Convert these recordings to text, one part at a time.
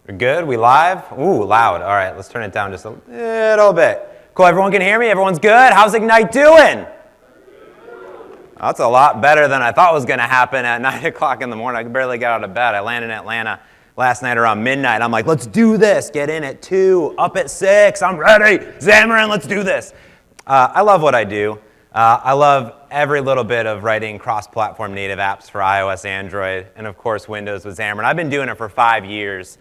We're good? We live? Ooh, loud. All right, let's turn it down just a little bit. Cool, everyone can hear me? Everyone's good? How's Ignite doing? That's a lot better than I thought was going to happen at 9 o'clock in the morning. I could barely get out of bed. I landed in Atlanta last night around midnight. I'm like, let's do this. Get in at 2, up at 6. I'm ready. Xamarin, let's do this. I love what I do. I love every little bit of writing cross-platform native apps for iOS, Android, and of course Windows with Xamarin. I've been doing it for 5 years.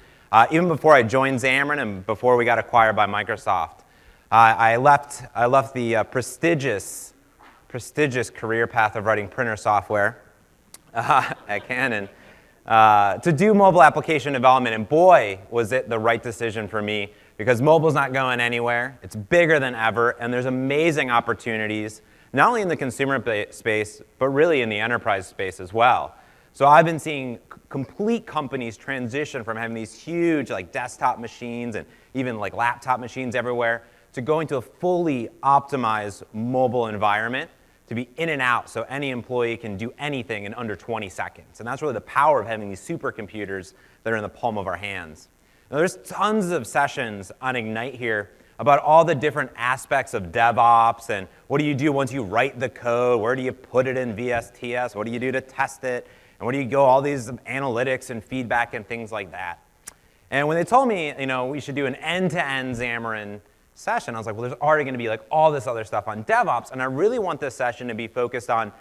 Even before I joined Xamarin and before we got acquired by Microsoft. I left the prestigious career path of writing printer software at Canon to do mobile application development, and boy, was it the right decision for me, because mobile's not going anywhere. It's bigger than ever, and there's amazing opportunities, not only in the consumer space, but really in the enterprise space as well. So I've been seeing complete companies transition from having these huge desktop machines and even laptop machines everywhere to going to a fully optimized mobile environment to be in and out so any employee can do anything in under 20 seconds. And that's really the power of having these supercomputers that are in the palm of our hands. Now, there's tons of sessions on Ignite here about all the different aspects of DevOps and what do you do once you write the code, where do you put it in VSTS, what do you do to test it, and where do you go, all these analytics and feedback and things like that. And when they told me, we should do an end-to-end Xamarin session, I was like, well, there's already going to be all this other stuff on DevOps, and I really want this session to be focused on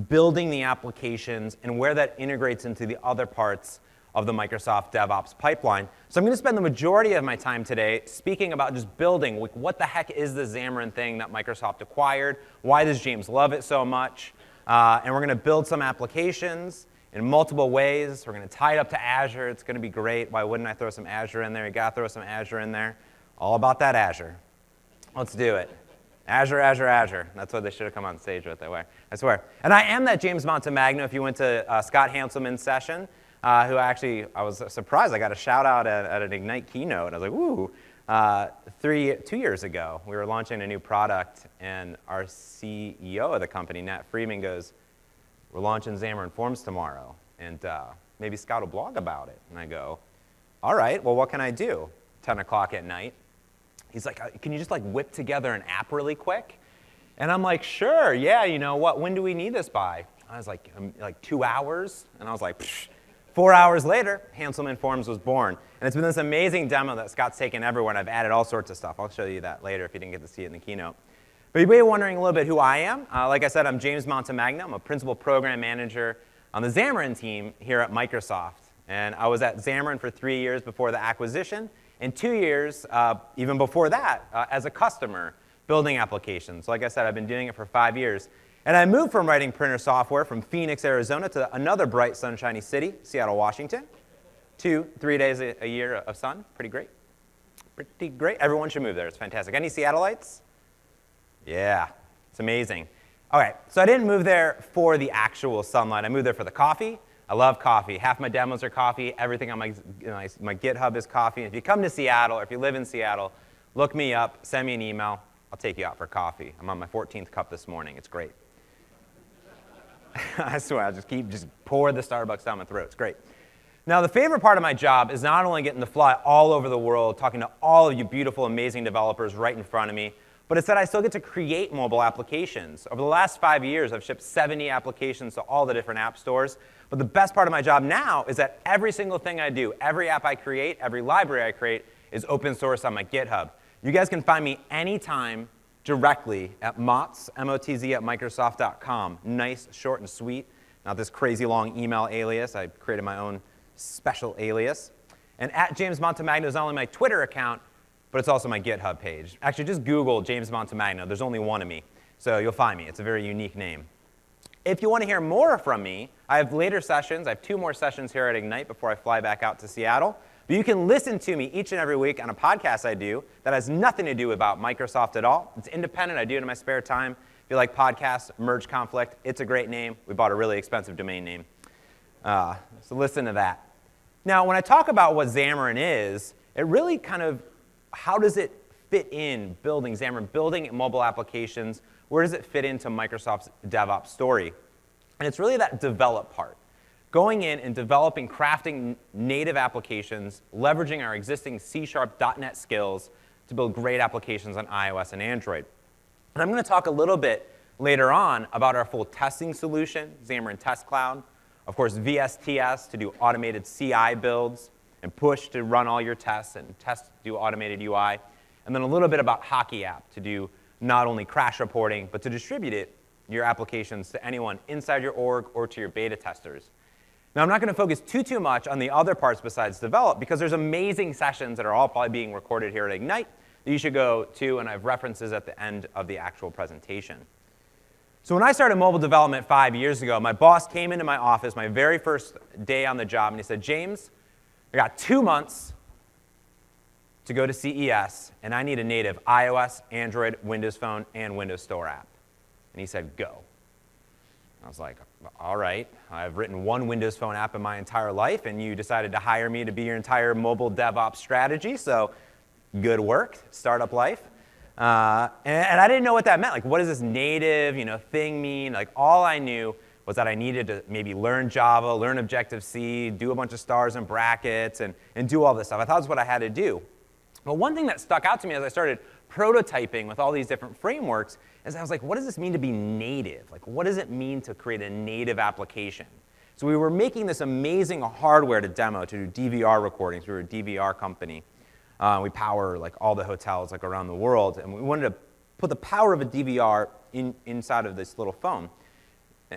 building the applications and where that integrates into the other parts of the Microsoft DevOps pipeline. So I'm going to spend the majority of my time today speaking about just building, what the heck is the Xamarin thing that Microsoft acquired, why does James love it so much, and we're going to build some applications in multiple ways. We're going to tie it up to Azure. It's going to be great. Why wouldn't I throw some Azure in there? You got to throw some Azure in there. All about that Azure. Let's do it. Azure, Azure, Azure. That's what they should have come on stage with, I swear. And I am that James Montemagno, if you went to Scott Hanselman's session, who I was surprised. I got a shout out at an Ignite keynote. I was like, ooh. 2 years ago, we were launching a new product, and our CEO of the company, Nat Freeman, goes, we're launching Xamarin Forms tomorrow, and maybe Scott will blog about it. And I go, all right, well, what can I do? 10 o'clock at night. He's like, can you just whip together an app really quick? And I'm like, sure, yeah, you know what, when do we need this by? I was like 2 hours? And I was like, psh. 4 hours later, Hanselman Forms was born. And it's been this amazing demo that Scott's taken everywhere, and I've added all sorts of stuff. I'll show you that later if you didn't get to see it in the keynote. But you may be wondering a little bit who I am. Like I said, I'm James Montemagno. I'm a principal program manager on the Xamarin team here at Microsoft. And I was at Xamarin for 3 years before the acquisition, and 2 years, even before that, as a customer building applications. Like I said, I've been doing it for 5 years. And I moved from writing printer software from Phoenix, Arizona to another bright, sunshiny city, Seattle, Washington. 2-3 days a year of sun. Pretty great. Pretty great. Everyone should move there. It's fantastic. Any Seattleites? Yeah, it's amazing. All right, so I didn't move there for the actual sunlight. I moved there for the coffee. I love coffee. Half my demos are coffee. Everything on my GitHub is coffee. And if you come to Seattle, or if you live in Seattle, look me up, send me an email. I'll take you out for coffee. I'm on my 14th cup this morning. It's great. I swear, I'll just pour the Starbucks down my throat. It's great. Now, the favorite part of my job is not only getting to fly all over the world, talking to all of you beautiful, amazing developers right in front of me, but it's that I still get to create mobile applications. Over the last 5 years, I've shipped 70 applications to all the different app stores. But the best part of my job now is that every single thing I do, every app I create, every library I create, is open source on my GitHub. You guys can find me anytime directly at motz, M-O-T-Z, at Microsoft.com. Nice, short, and sweet. Not this crazy long email alias. I created my own special alias. And at James Montemagno is not only my Twitter account, but it's also my GitHub page. Actually, just Google James Montemagno. There's only one of me, so you'll find me. It's a very unique name. If you want to hear more from me, I have later sessions. I have 2 more sessions here at Ignite before I fly back out to Seattle. But you can listen to me each and every week on a podcast I do that has nothing to do about Microsoft at all. It's independent. I do it in my spare time. If you like podcasts, Merge Conflict, it's a great name. We bought a really expensive domain name. So listen to that. Now, when I talk about what Xamarin is, it really kind of, how does it fit in building Xamarin, building mobile applications? Where does it fit into Microsoft's DevOps story? And it's really that develop part. going in and developing, crafting native applications, leveraging our existing C#.NET skills to build great applications on iOS and Android. And I'm going to talk a little bit later on about our full testing solution, Xamarin Test Cloud, of course, VSTS to do automated CI builds, and Push to run all your tests and do automated UI, and then a little bit about Hockey App to do not only crash reporting, but to distribute your applications to anyone inside your org or to your beta testers. Now, I'm not going to focus too much on the other parts besides develop, because there's amazing sessions that are all probably being recorded here at Ignite that you should go to, and I have references at the end of the actual presentation. So when I started mobile development 5 years ago, my boss came into my office my very first day on the job, and he said, James, I got 2 months to go to CES, and I need a native iOS, Android, Windows Phone, and Windows Store app. And he said, go. I was like, all right, I've written one Windows Phone app in my entire life, and you decided to hire me to be your entire mobile DevOps strategy, so good work, startup life. And I didn't know what that meant. Like, what does this native thing mean? Like, all I knew was that I needed to maybe learn Java, learn Objective-C, do a bunch of stars and brackets, and do all this stuff. I thought that's what I had to do. But one thing that stuck out to me as I started prototyping with all these different frameworks is I was like, what does this mean to be native? Like, what does it mean to create a native application? So we were making this amazing hardware to demo, to do DVR recordings. We were a DVR company. We power like all the hotels like around the world, and we wanted to put the power of a DVR inside of this little phone.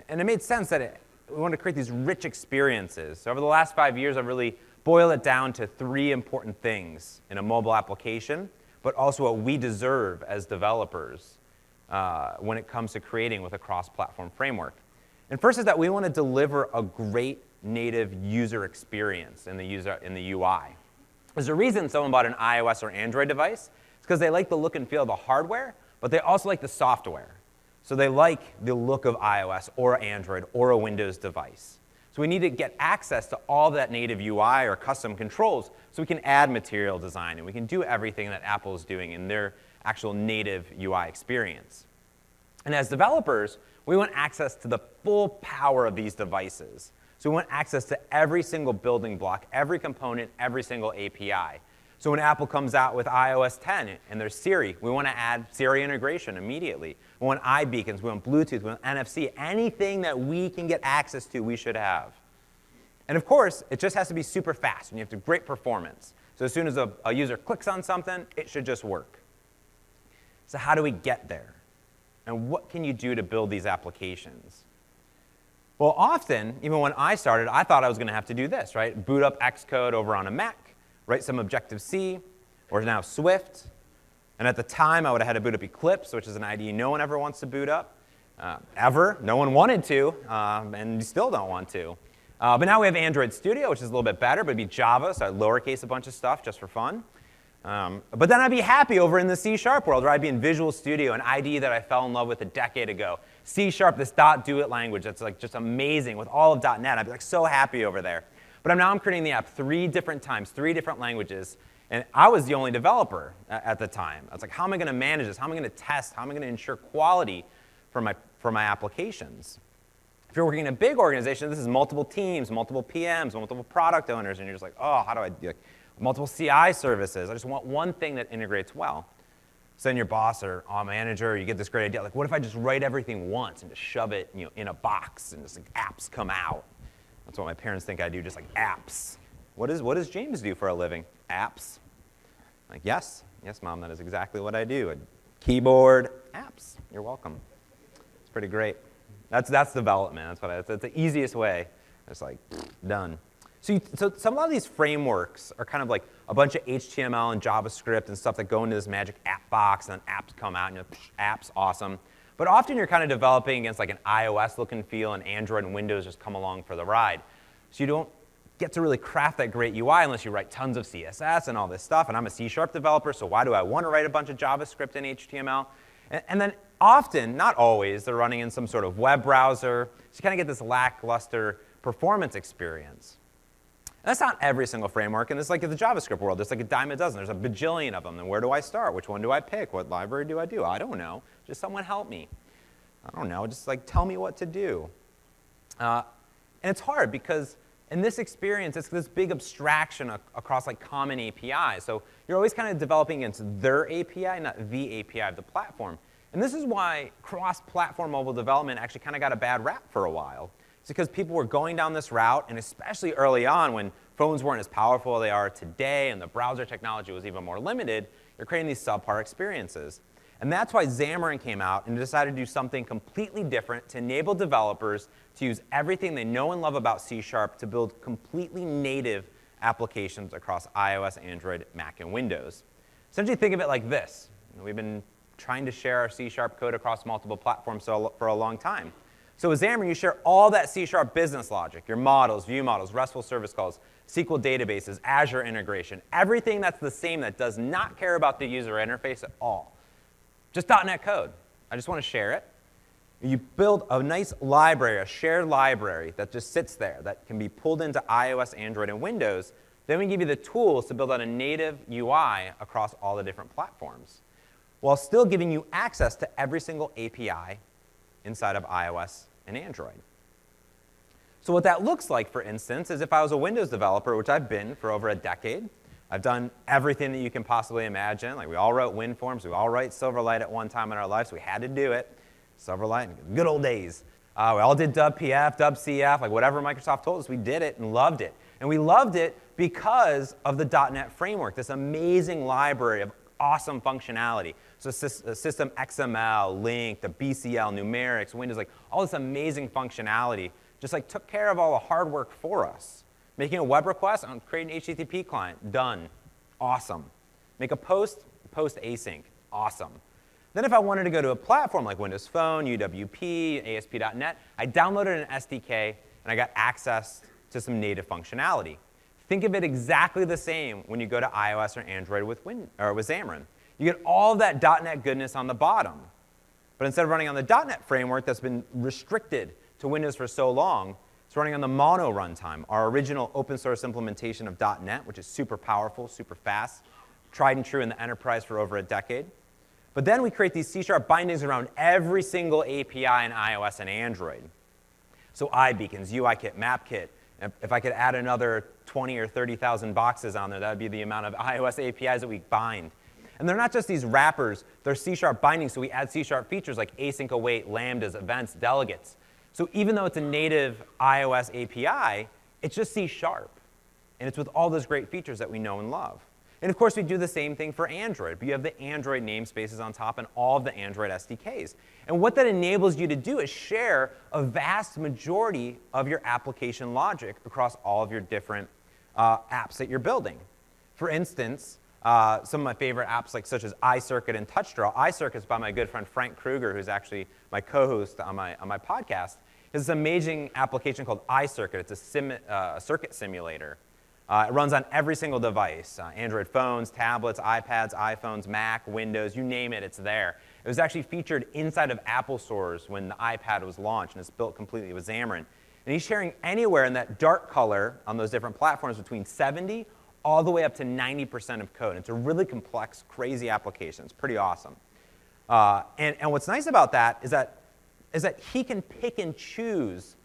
And it made sense that we wanted to create these rich experiences. So over the last 5 years, I've really boiled it down to 3 important things in a mobile application, but also what we deserve as developers when it comes to creating with a cross-platform framework. And first is that we want to deliver a great native user experience in the UI. There's a reason someone bought an iOS or Android device. It's because they like the look and feel of the hardware, but they also like the software. So they like the look of iOS or Android or a Windows device. So we need to get access to all that native UI or custom controls so we can add material design and we can do everything that Apple is doing in their actual native UI experience. And as developers, we want access to the full power of these devices. So we want access to every single building block, every component, every single API. So when Apple comes out with iOS 10 and there's Siri, we want to add Siri integration immediately. We want iBeacons, we want Bluetooth, we want NFC. Anything that we can get access to, we should have. And of course, it just has to be super fast, and you have to have great performance. So as soon as a user clicks on something, it should just work. So how do we get there? And what can you do to build these applications? Well, often, even when I started, I thought I was going to have to do this, right? Boot up Xcode over on a Mac, write some Objective-C, or now Swift. And at the time, I would have had to boot up Eclipse, which is an IDE no one ever wants to boot up, ever. No one wanted to, and you still don't want to. But now we have Android Studio, which is a little bit better, but it'd be Java, so I'd lowercase a bunch of stuff just for fun. But then I'd be happy over in the C# world, where I'd be in Visual Studio, an IDE that I fell in love with a decade ago. C#, this .do-it language that's like just amazing with all of .NET. I'd be like so happy over there. But now I'm creating the app 3 different times, 3 different languages. And I was the only developer at the time. I was like, how am I going to manage this? How am I going to test? How am I going to ensure quality for my applications? If you're working in a big organization, this is multiple teams, multiple PMs, multiple product owners, and you're just like, oh, how do I do it? Multiple CI services. I just want one thing that integrates well. So then your boss or manager, you get this great idea. Like, what if I just write everything once and just shove it in a box and just like apps come out? That's what my parents think I do, just like apps. What does James do for a living? Apps. Like, yes, Mom, that is exactly what I do. A keyboard, apps. You're welcome. It's pretty great. That's development. That's the easiest way. It's like, done. So some of these frameworks are kind of like a bunch of HTML and JavaScript and stuff that go into this magic app box, and then apps come out, and you're like, apps, awesome. But often you're kind of developing against like an iOS look and feel, and Android and Windows just come along for the ride. So you don't get to really craft that great UI unless you write tons of CSS and all this stuff. And I'm a C# developer, so why do I want to write a bunch of JavaScript and HTML? And then often, not always, they're running in some sort of web browser. So you kind of get this lackluster performance experience. And that's not every single framework. And it's like in the JavaScript world, there's like a dime a dozen. There's a bajillion of them. Then where do I start? Which one do I pick? What library do I do? I don't know. Just someone help me. I don't know. Just like tell me what to do. And And it's hard because in this experience, it's this big abstraction across like common APIs. So you're always kind of developing against their API, not the API of the platform. And this is why cross-platform mobile development actually kind of got a bad rap for a while. It's because people were going down this route, and especially early on when phones weren't as powerful as they are today and the browser technology was even more limited, you're creating these subpar experiences. And that's why Xamarin came out and decided to do something completely different to enable developers to use everything they know and love about C# to build completely native applications across iOS, Android, Mac, and Windows. Essentially, think of it like this. We've been trying to share our C# code across multiple platforms for a long time. So with Xamarin, you share all that C# business logic, your models, view models, RESTful service calls, SQL databases, Azure integration, everything that's the same that does not care about the user interface at all. Just .NET code. I just want to share it. You build a nice library, a shared library that just sits there that can be pulled into iOS, Android, and Windows. Then we give you the tools to build out a native UI across all the different platforms, while still giving you access to every single API inside of iOS and Android. So what that looks like, for instance, is if I was a Windows developer, which I've been for over a decade, I've done everything that you can possibly imagine. Like, we all wrote WinForms, we all write Silverlight at one time in our lives, so we had to do it. Silverlight, good old days. We all did WPF, WCF, like whatever Microsoft told us, we did it and loved it. And we loved it because of the .NET framework, this amazing library of awesome functionality. So system XML, Link, the BCL, numerics, Windows, like all this amazing functionality just like took care of all the hard work for us. Making a web request, create an HTTP client, done, awesome. Make a post async, awesome. Then if I wanted to go to a platform like Windows Phone, UWP, ASP.NET, I downloaded an SDK and I got access to some native functionality. Think of it exactly the same when you go to iOS or Android with Xamarin. You get all of that .NET goodness on the bottom. But instead of running on the .NET framework that's been restricted to Windows for so long, it's running on the Mono runtime, our original open source implementation of .NET, which is super powerful, super fast, tried and true in the enterprise for over a decade. But then we create these C# bindings around every single API in iOS and Android. So iBeacons, UIKit, MapKit. If I could add another 20 or 30,000 boxes on there, that would be the amount of iOS APIs that we bind. And they're not just these wrappers, they're C# bindings, so we add C# features like async await, lambdas, events, delegates. So even though it's a native iOS API, it's just C#. And it's with all those great features that we know and love. And of course, we do the same thing for Android. But you have the Android namespaces on top and all of the Android SDKs. And what that enables you to do is share a vast majority of your application logic across all of your different apps that you're building. For instance, some of my favorite apps, like such as iCircuit and TouchDraw. iCircuit is by my good friend Frank Kruger, who's actually my co-host on my podcast. It's this amazing application called iCircuit. It's a circuit simulator. It runs on every single device, Android phones, tablets, iPads, iPhones, Mac, Windows, you name it, it's there. It was actually featured inside of Apple stores when the iPad was launched, and it's built completely with Xamarin. And he's sharing anywhere in that dark color on those different platforms between 70 all the way up to 90% of code. It's a really complex, crazy application. It's pretty awesome. And what's nice about that is that he can pick and choose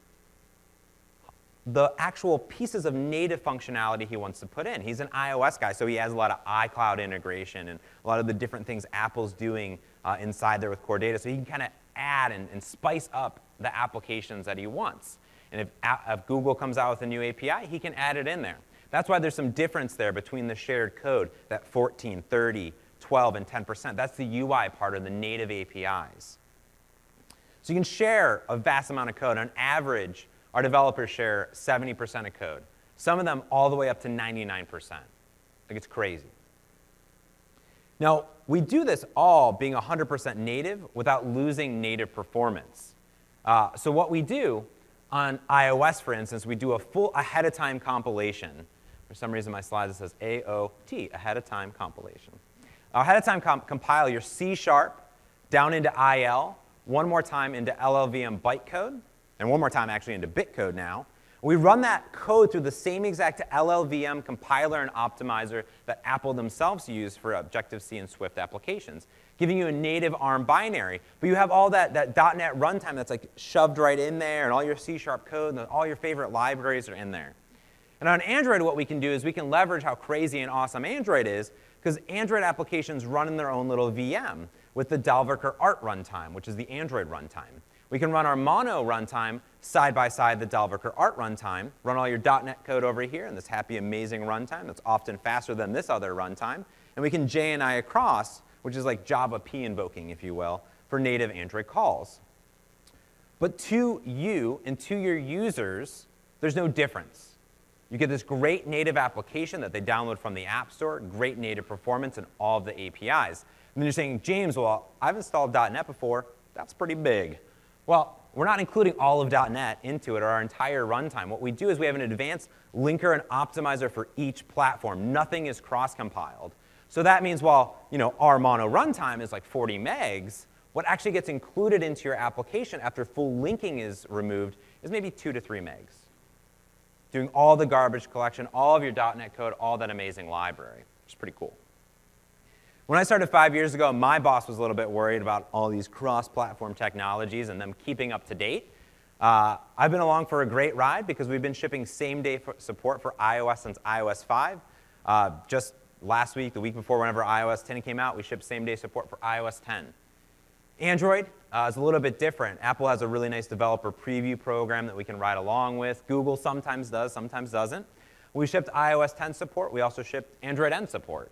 the actual pieces of native functionality he wants to put in. He's an iOS guy, so he has a lot of iCloud integration and a lot of the different things Apple's doing inside there with core data. So he can kind of add and spice up the applications that he wants. And if Google comes out with a new API, he can add it in there. That's why there's some difference there between the shared code, that 14, 30, 12, and 10%. That's the UI part of the native APIs. So you can share a vast amount of code. On average, our developers share 70% of code. Some of them all the way up to 99%. Like, it's crazy. Now, we do this all being 100% native without losing native performance. So what we do on iOS, for instance, we do a full ahead-of-time compilation. For some reason, my slides, it says AOT, ahead-of-time compilation. Ahead-of-time compile your C# down into IL, one more time into LLVM bytecode, and one more time actually into bitcode now, We run that code through the same exact LLVM compiler and optimizer that Apple themselves use for Objective-C and Swift applications, giving you a native ARM binary. But you have all that .NET runtime that's like shoved right in there, and all your C# code, and all your favorite libraries are in there. And on Android, what we can do is we can leverage how crazy and awesome Android is, because Android applications run in their own little VM with the Dalvik Art runtime, which is the Android runtime. We can run our Mono runtime side by side the Dalvik Art runtime, run all your .NET code over here in this happy, amazing runtime that's often faster than this other runtime, and we can JNI across, which is like Java P invoking, if you will, for native Android calls. But to you and to your users, there's no difference. You get this great native application that they download from the App Store, great native performance, and all of the APIs. And then you're saying, James, well, I've installed .NET before. That's pretty big. Well, we're not including all of .NET into it or our entire runtime. What we do is we have an advanced linker and optimizer for each platform. Nothing is cross-compiled. So that means while our Mono runtime is like 40 megs, what actually gets included into your application after full linking is removed is maybe 2 to 3 megs. Doing all the garbage collection, all of your .NET code, all that amazing library, which is pretty cool. When I started 5 years ago, my boss was a little bit worried about all these cross-platform technologies and them keeping up to date. I've been along for a great ride because we've been shipping same-day support for iOS since iOS 5. Just last week, the week before, whenever iOS 10 came out, we shipped same-day support for iOS 10. Android is a little bit different. Apple has a really nice developer preview program that we can ride along with. Google sometimes does, sometimes doesn't. We shipped iOS 10 support. We also shipped Android N support.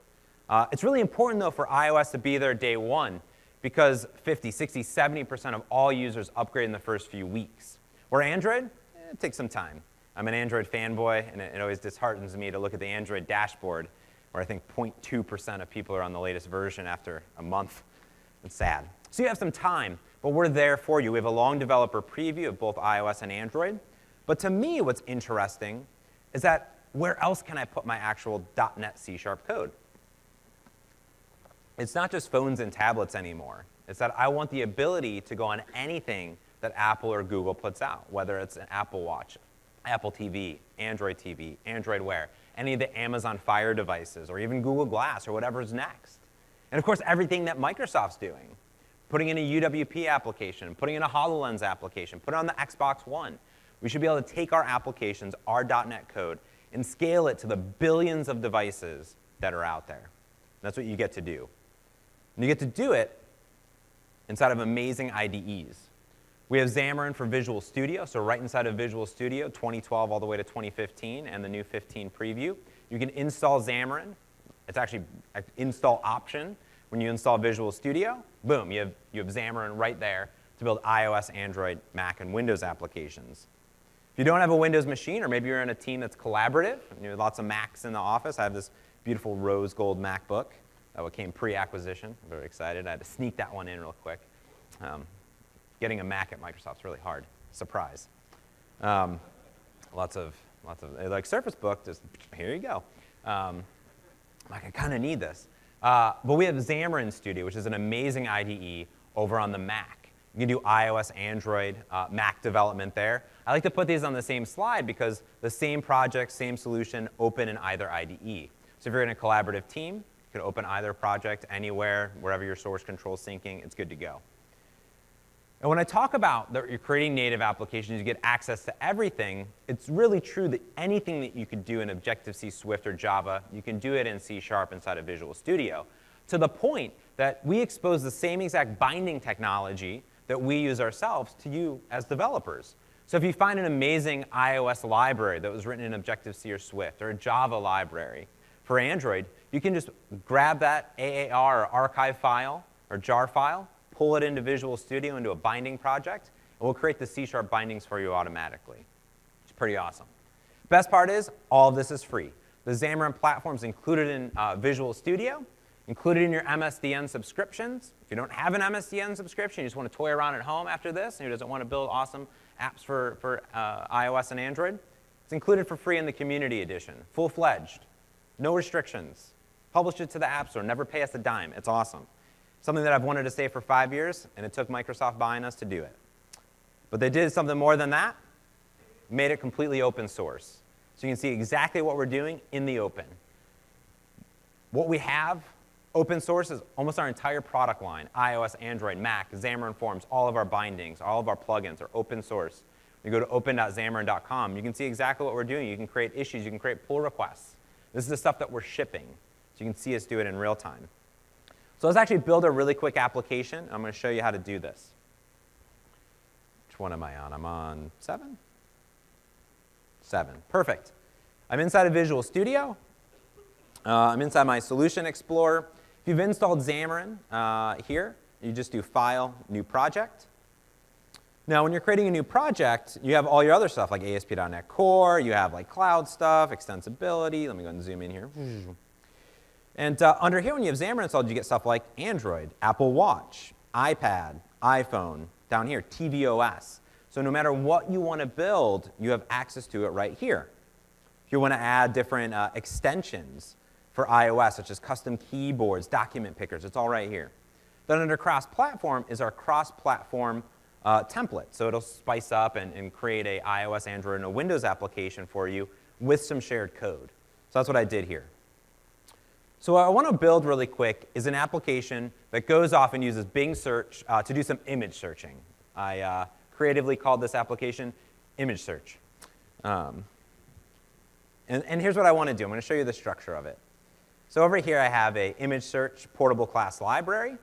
It's really important, though, for iOS to be there day one because 50, 60, 70% of all users upgrade in the first few weeks. Where Android, it takes some time. I'm an Android fanboy, and it always disheartens me to look at the Android dashboard where I think 0.2% of people are on the latest version after a month. It's sad. So you have some time, but we're there for you. We have a long developer preview of both iOS and Android. But to me, what's interesting is that where else can I put my actual .NET C# code? It's not just phones and tablets anymore. It's that I want the ability to go on anything that Apple or Google puts out, whether it's an Apple Watch, Apple TV, Android Wear, any of the Amazon Fire devices, or even Google Glass, or whatever's next. And of course, everything that Microsoft's doing. Putting in a UWP application, putting in a HoloLens application, put it on the Xbox One. We should be able to take our applications, our .NET code, and scale it to the billions of devices that are out there. That's what you get to do. And you get to do it inside of amazing IDEs. We have Xamarin for Visual Studio, so right inside of Visual Studio, 2012 all the way to 2015, and the new 15 preview. You can install Xamarin. It's actually an install option. When you install Visual Studio, boom, you have Xamarin right there to build iOS, Android, Mac, and Windows applications. If you don't have a Windows machine, or maybe you're in a team that's collaborative, lots of Macs in the office. I have this beautiful rose gold MacBook that came pre-acquisition. I'm very excited. I had to sneak that one in real quick. Getting a Mac at Microsoft's really hard. Surprise. Lots of like Surface Book. Just here you go. Like I kind of need this. But we have Xamarin Studio, which is an amazing IDE over on the Mac. You can do iOS, Android, Mac development there. I like to put these on the same slide because the same project, same solution, open in either IDE. So if you're in a collaborative team, you can open either project anywhere, wherever your source control is syncing, it's good to go. And when I talk about that you're creating native applications, you get access to everything, it's really true that anything that you could do in Objective-C, Swift, or Java, you can do it in C# inside of Visual Studio, to the point that we expose the same exact binding technology that we use ourselves to you as developers. So if you find an amazing iOS library that was written in Objective-C or Swift, or a Java library for Android, you can just grab that AAR or archive file or jar file, pull it into Visual Studio into a binding project, and we'll create the C# bindings for you automatically. It's pretty awesome. Best part is, all of this is free. The Xamarin platform is included in Visual Studio, included in your MSDN subscriptions. If you don't have an MSDN subscription, you just want to toy around at home after this, and who doesn't want to build awesome apps for iOS and Android, it's included for free in the Community Edition, full-fledged, no restrictions. Publish it to the App Store, never pay us a dime. It's awesome. Something that I've wanted to say for 5 years, and it took Microsoft buying us to do it. But they did something more than that. made it completely open source. So you can see exactly what we're doing in the open. What we have open source is almost our entire product line, iOS, Android, Mac, Xamarin Forms, all of our bindings, all of our plugins are open source. You go to open.xamarin.com, you can see exactly what we're doing. You can create issues, you can create pull requests. This is the stuff that we're shipping, so you can see us do it in real time. So let's actually build a really quick application. I'm going to show you how to do this. Which one am I on? I'm on 7? 7. Perfect. I'm inside of Visual Studio. I'm inside my Solution Explorer. If you've installed Xamarin here, you just do File, New Project. Now, when you're creating a new project, you have all your other stuff like ASP.NET Core, you have like cloud stuff, extensibility. Let me go and zoom in here. And under here, when you have Xamarin installed, you get stuff like Android, Apple Watch, iPad, iPhone, down here, tvOS. So no matter what you want to build, you have access to it right here. If you want to add different extensions for iOS, such as custom keyboards, document pickers, it's all right here. Then under cross-platform is our cross-platform template. So it'll spice up and create a iOS, Android, and a Windows application for you with some shared code. So that's what I did here. So what I want to build really quick is an application that goes off and uses Bing search to do some image searching. I creatively called this application image search. And here's what I want to do. I'm going to show you the structure of it. So over here I have an image search portable class library.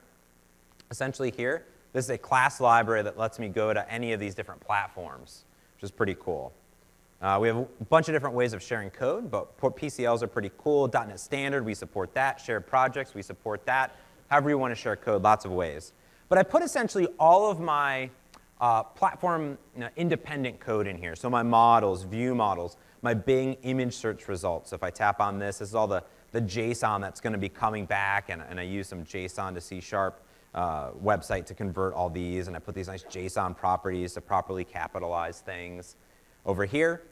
Essentially here, this is a class library that lets me go to any of these different platforms, which is pretty cool. We have a bunch of different ways of sharing code, but PCLs are pretty cool. .NET Standard, we support that. Shared projects, we support that. However you want to share code, lots of ways. But I put essentially all of my platform independent code in here. So my models, view models, my Bing image search results. So if I tap on this, this is all the JSON that's going to be coming back, and I use some JSON to C# website to convert all these, and I put these nice JSON properties to properly capitalize things over here.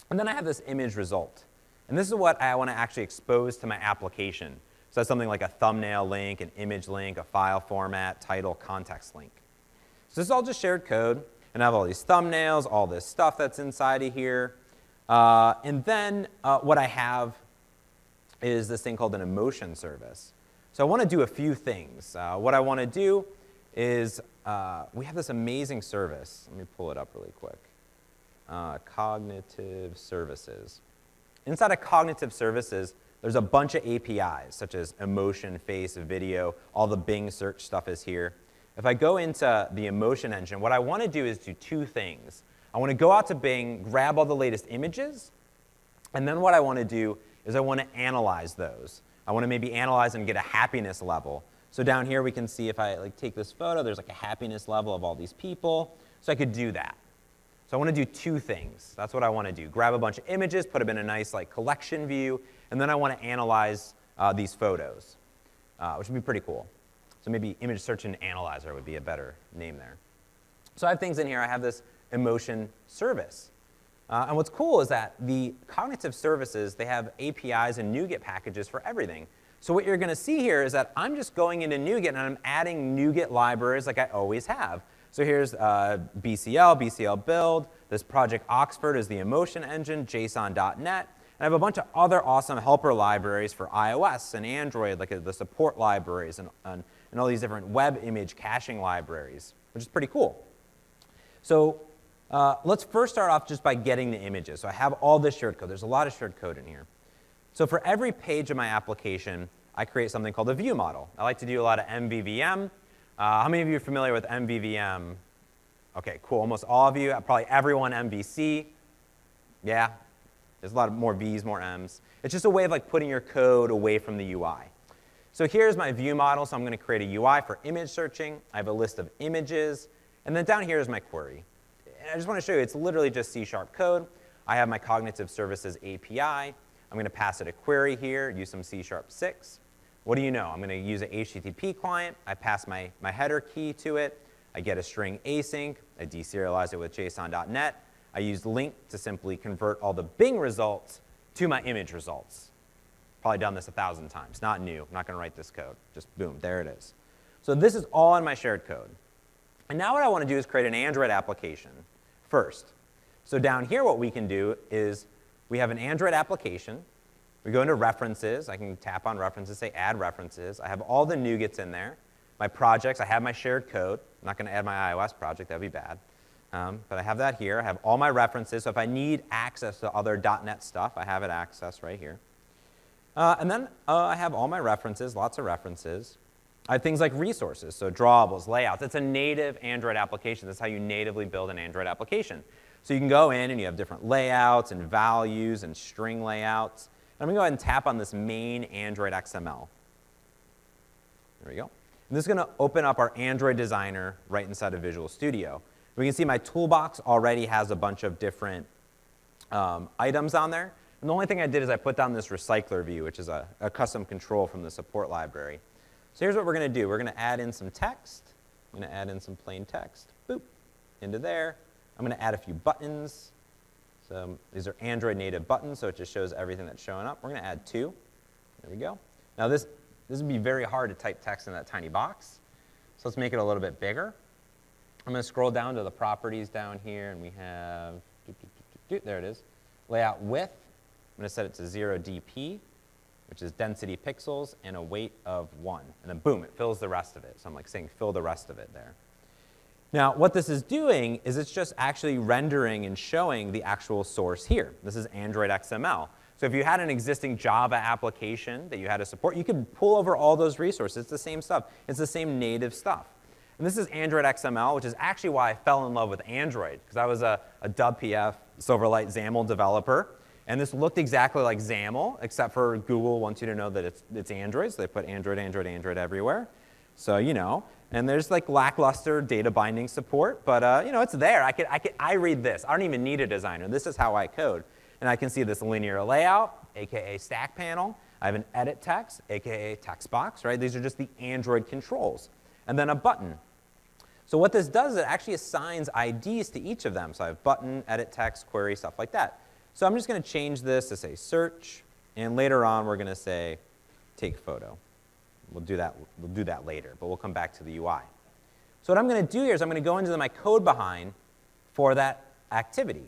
And then I have this image result. And this is what I want to actually expose to my application. So that's something like a thumbnail link, an image link, a file format, title, context link. So this is all just shared code, and I have all these thumbnails, all this stuff that's inside of here. And then what I have is this thing called an emotion service. So I want to do a few things. What I want to do is we have this amazing service. Let me pull it up really quick. Cognitive services. Inside of cognitive services, there's a bunch of APIs, such as emotion, face, video. All the Bing search stuff is here. If I go into the emotion engine, what I want to do is do two things. I want to go out to Bing, grab all the latest images, and then what I want to do is I want to analyze those. I want to maybe analyze and get a happiness level. So down here we can see if I take this photo, there's like a happiness level of all these people. So I could do that. So I want to do two things. That's what I want to do. Grab a bunch of images, put them in a nice collection view, and then I want to analyze these photos, which would be pretty cool. So maybe image search and analyzer would be a better name there. So I have things in here. I have this emotion service. And what's cool is that the cognitive services, they have APIs and NuGet packages for everything. So what you're going to see here is that I'm just going into NuGet and I'm adding NuGet libraries like I always have. So here's BCL build. This Project Oxford is the emotion engine, JSON.NET. And I have a bunch of other awesome helper libraries for iOS and Android, like the support libraries and all these different web image caching libraries, which is pretty cool. So let's first start off just by getting the images. So I have all this shared code. There's a lot of shared code in here. So for every page of my application, I create something called a view model. I like to do a lot of MVVM. How many of you are familiar with MVVM? OK, cool. Almost all of you. Probably everyone MVC. Yeah. There's a lot of more V's, more M's. It's just a way of putting your code away from the UI. So here's my view model. So I'm going to create a UI for image searching. I have a list of images. And then down here is my query. And I just want to show you, it's literally just C# code. I have my cognitive services API. I'm going to pass it a query here, use some C#6. What do you know? I'm going to use an HTTP client. I pass my header key to it. I get a string async. I deserialize it with JSON.NET. I use link to simply convert all the Bing results to my image results. Probably done this 1,000 times. Not new. I'm not going to write this code. Just boom, there it is. So this is all in my shared code. And now what I want to do is create an Android application first. So down here what we can do is we have an Android application. We go into references. I can tap on references, say add references. I have all the NuGets in there. My projects, I have my shared code. I'm not going to add my iOS project, that would be bad. But I have that here. I have all my references. So if I need access to other .NET stuff, I have it accessed right here. And then I have all my references, lots of references. I have things like resources, so drawables, layouts. It's a native Android application. That's how you natively build an Android application. So you can go in and you have different layouts and values and string layouts. And I'm going to go ahead and tap on this main Android XML. There we go. And this is going to open up our Android designer right inside of Visual Studio. We can see my toolbox already has a bunch of different items on there. And the only thing I did is I put down this recycler view, which is a custom control from the support library. So here's what we're going to do. We're going to add in some text. I'm going to add in some plain text. Boop. Into there. I'm going to add a few buttons. So these are Android native buttons, so it just shows everything that's showing up. We're going to add 2. There we go. Now this would be very hard to type text in that tiny box. So let's make it a little bit bigger. I'm going to scroll down to the properties down here, and we have, there it is, layout width. I'm going to set it to 0 dp, which is density pixels, and a weight of 1. And then boom, it fills the rest of it. So I'm like saying fill the rest of it there. Now, what this is doing is it's just actually rendering and showing the actual source here. This is Android XML. So if you had an existing Java application that you had to support, you could pull over all those resources. It's the same stuff. It's the same native stuff. And this is Android XML, which is actually why I fell in love with Android, because I was a WPF Silverlight XAML developer. And this looked exactly like XAML, except for Google wants you to know that it's Android, so they put Android, Android, Android everywhere. So, you know, and there's like lackluster data binding support, but you know, it's there. I read this. I don't even need a designer. This is how I code. And I can see this linear layout, AKA stack panel. I have an edit text, AKA text box, right? These are just the Android controls. And then a button. So what this does is it actually assigns IDs to each of them. So I have button, edit text, query, stuff like that. So I'm just going to change this to say search, and later on we're going to say take photo. We'll do that later, but we'll come back to the UI. So what I'm going to do here is I'm going to go into my code behind for that activity.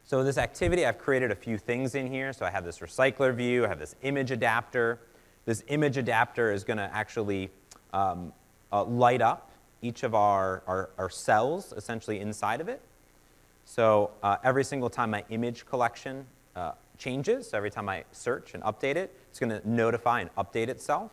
So this activity, I've created a few things in here. So I have this recycler view, I have this image adapter. This image adapter is going to actually light up each of our cells essentially inside of it. So every single time my image collection changes, so every time I search and update it, it's going to notify and update itself.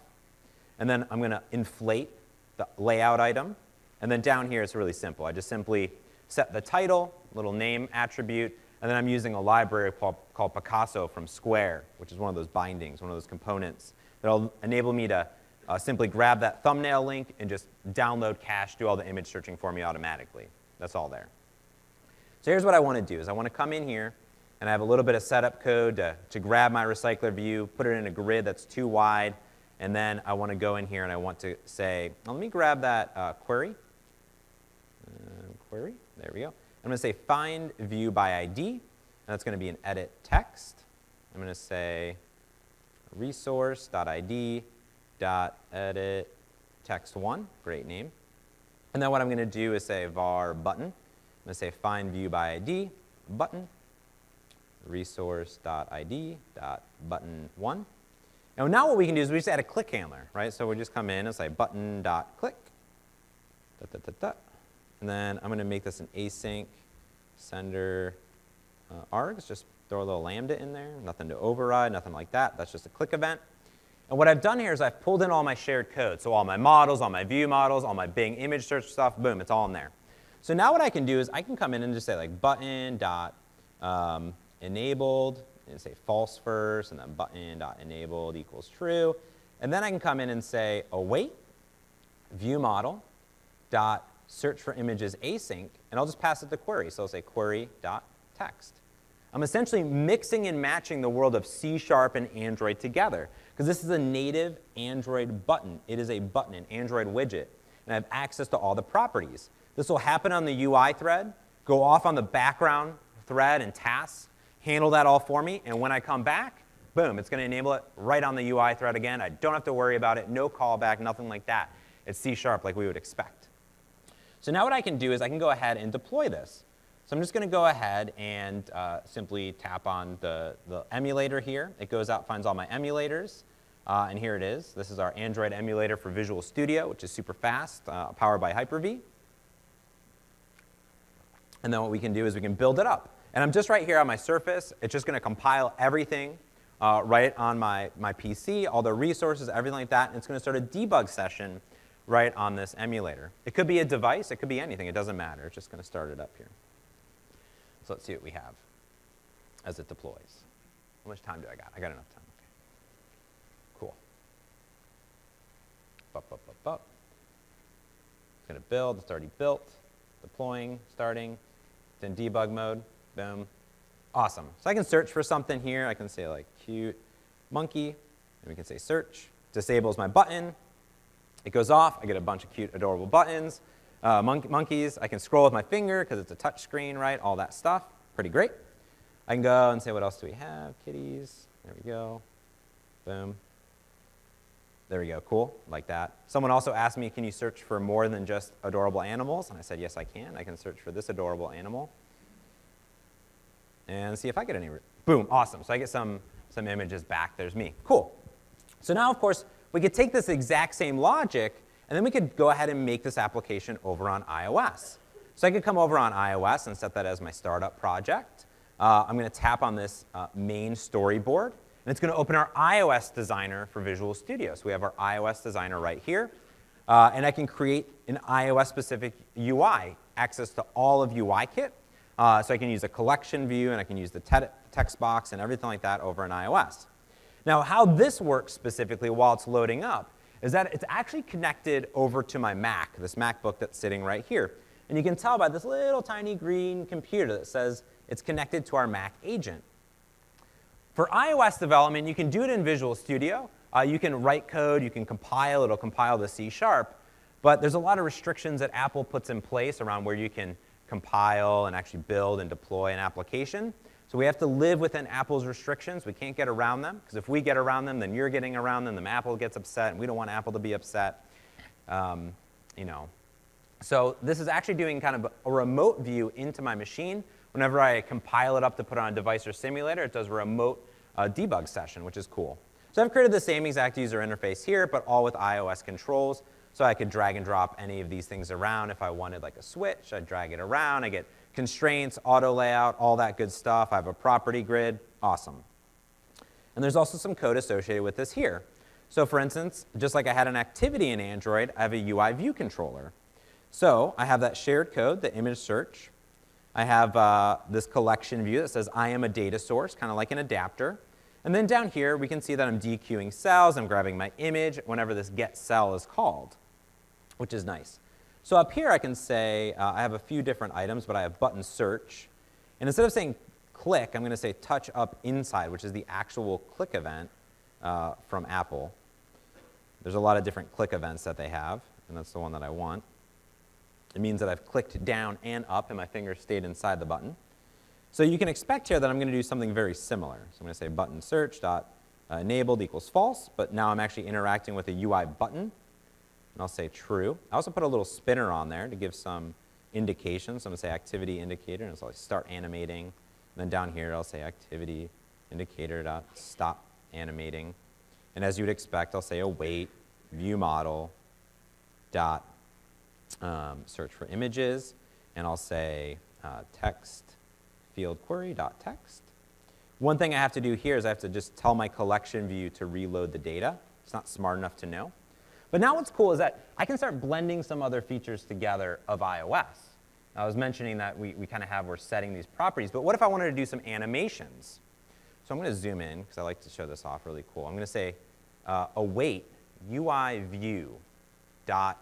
And then I'm going to inflate the layout item. And then down here it's really simple. I just simply set the title, little name attribute, and then I'm using a library called Picasso from Square, which is one of those bindings, one of those components that'll enable me to simply grab that thumbnail link and just download cache, do all the image searching for me automatically. That's all there. So here's what I want to do is I want to come in here and I have a little bit of setup code to grab my recycler view, put it in a grid that's too wide, and then I want to go in here and I want to say, well, let me grab that query. Query, there we go. I'm going to say find view by ID, and that's going to be an edit text. I'm going to say resource.id.edit text1, great name. And then what I'm going to do is say var button. I'm going to say find view by ID, button, resource.id.button1. And now what we can do is we just add a click handler, right? So we just come in and say button.click, and then I'm going to make this an async sender args, just throw a little lambda in there, nothing to override, nothing like that. That's just a click event. And what I've done here is I've pulled in all my shared code. So all my models, all my view models, all my Bing image search stuff, boom, it's all in there. So now what I can do is I can come in and just say like button.enabled, and say false first, and then button.enabled equals true. And then I can come in and say await view model dot search for images async, and I'll just pass it the query. So I'll say query.text. I'm essentially mixing and matching the world of C# and Android together, because this is a native Android button. It is a button, an Android widget, and I have access to all the properties. This will happen on the UI thread, go off on the background thread and tasks, handle that all for me, and when I come back, boom, it's going to enable it right on the UI thread again. I don't have to worry about it, no callback, nothing like that. It's C# like we would expect. So now what I can do is I can go ahead and deploy this. So I'm just going to go ahead and simply tap on the emulator here. It goes out, finds all my emulators, and here it is. This is our Android emulator for Visual Studio, which is super fast, powered by Hyper-V. And then what we can do is we can build it up. And I'm just right here on my Surface. It's just going to compile everything right on my PC, all the resources, everything like that, and it's going to start a debug session right on this emulator. It could be a device. It could be anything. It doesn't matter. It's just going to start it up here. So let's see what we have as it deploys. How much time do I got? I got enough time. Okay. Cool. It's going to build. It's already built. Deploying, starting. It's in debug mode. Boom. Awesome. So I can search for something here. I can say like cute monkey, and we can say search. Disables my button. It goes off. I get a bunch of cute, adorable buttons. Monkeys. I can scroll with my finger because it's a touch screen, right? All that stuff. Pretty great. I can go and say, what else do we have? Kitties. There we go. Boom. There we go. Cool. Like that. Someone also asked me, can you search for more than just adorable animals? And I said, yes, I can. I can search for this adorable animal. And see if I get any. Boom. Awesome. So I get some images back. There's me. Cool. So now, of course, we could take this exact same logic, and then we could go ahead and make this application over on iOS. So I could come over on iOS and set that as my startup project. I'm going to tap on this main storyboard, and it's going to open our iOS designer for Visual Studio. So we have our iOS designer right here, and I can create an iOS-specific UI, access to all of UIKit. So I can use a collection view, and I can use the text box and everything like that over in iOS. Now, how this works specifically while it's loading up is that it's actually connected over to my Mac, this MacBook that's sitting right here. And you can tell by this little tiny green computer that says it's connected to our Mac agent. For iOS development, you can do it in Visual Studio. You can write code, you can compile, it'll compile to C#, but there's a lot of restrictions that Apple puts in place around where you can compile and actually build and deploy an application. So we have to live within Apple's restrictions. We can't get around them, because if we get around them, then you're getting around them, then Apple gets upset, and we don't want Apple to be upset. So this is actually doing kind of a remote view into my machine. Whenever I compile it up to put on a device or simulator, it does a remote debug session, which is cool. So I've created the same exact user interface here, but all with iOS controls. So I could drag and drop any of these things around. If I wanted like a switch, I'd drag it around. I get constraints, auto layout, all that good stuff. I have a property grid. Awesome. And there's also some code associated with this here. So for instance, just like I had an activity in Android, I have a UI view controller. So I have that shared code, the image search. I have this collection view that says I am a data source, kind of like an adapter. And then down here, we can see that I'm dequeuing cells. I'm grabbing my image whenever this get cell is called, which is nice. So up here, I can say I have a few different items, but I have button search. And instead of saying click, I'm going to say touch up inside, which is the actual click event from Apple. There's a lot of different click events that they have, and that's the one that I want. It means that I've clicked down and up, and my finger stayed inside the button. So you can expect here that I'm going to do something very similar. So I'm going to say button search dot enabled equals false, but now I'm actually interacting with a UI button. And I'll say true. I also put a little spinner on there to give some indication. So I'm going to say activity indicator, and so I'll start animating. And then down here, I'll say activity indicator dot stop animating. And as you would expect, I'll say await view model dot search for images, and I'll say text field query dot text. One thing I have to do here is I have to just tell my collection view to reload the data. It's not smart enough to know. But now what's cool is that I can start blending some other features together of iOS. I was mentioning that we're setting these properties, but what if I wanted to do some animations? So I'm going to zoom in, because I like to show this off really cool. I'm going to say await UI view dot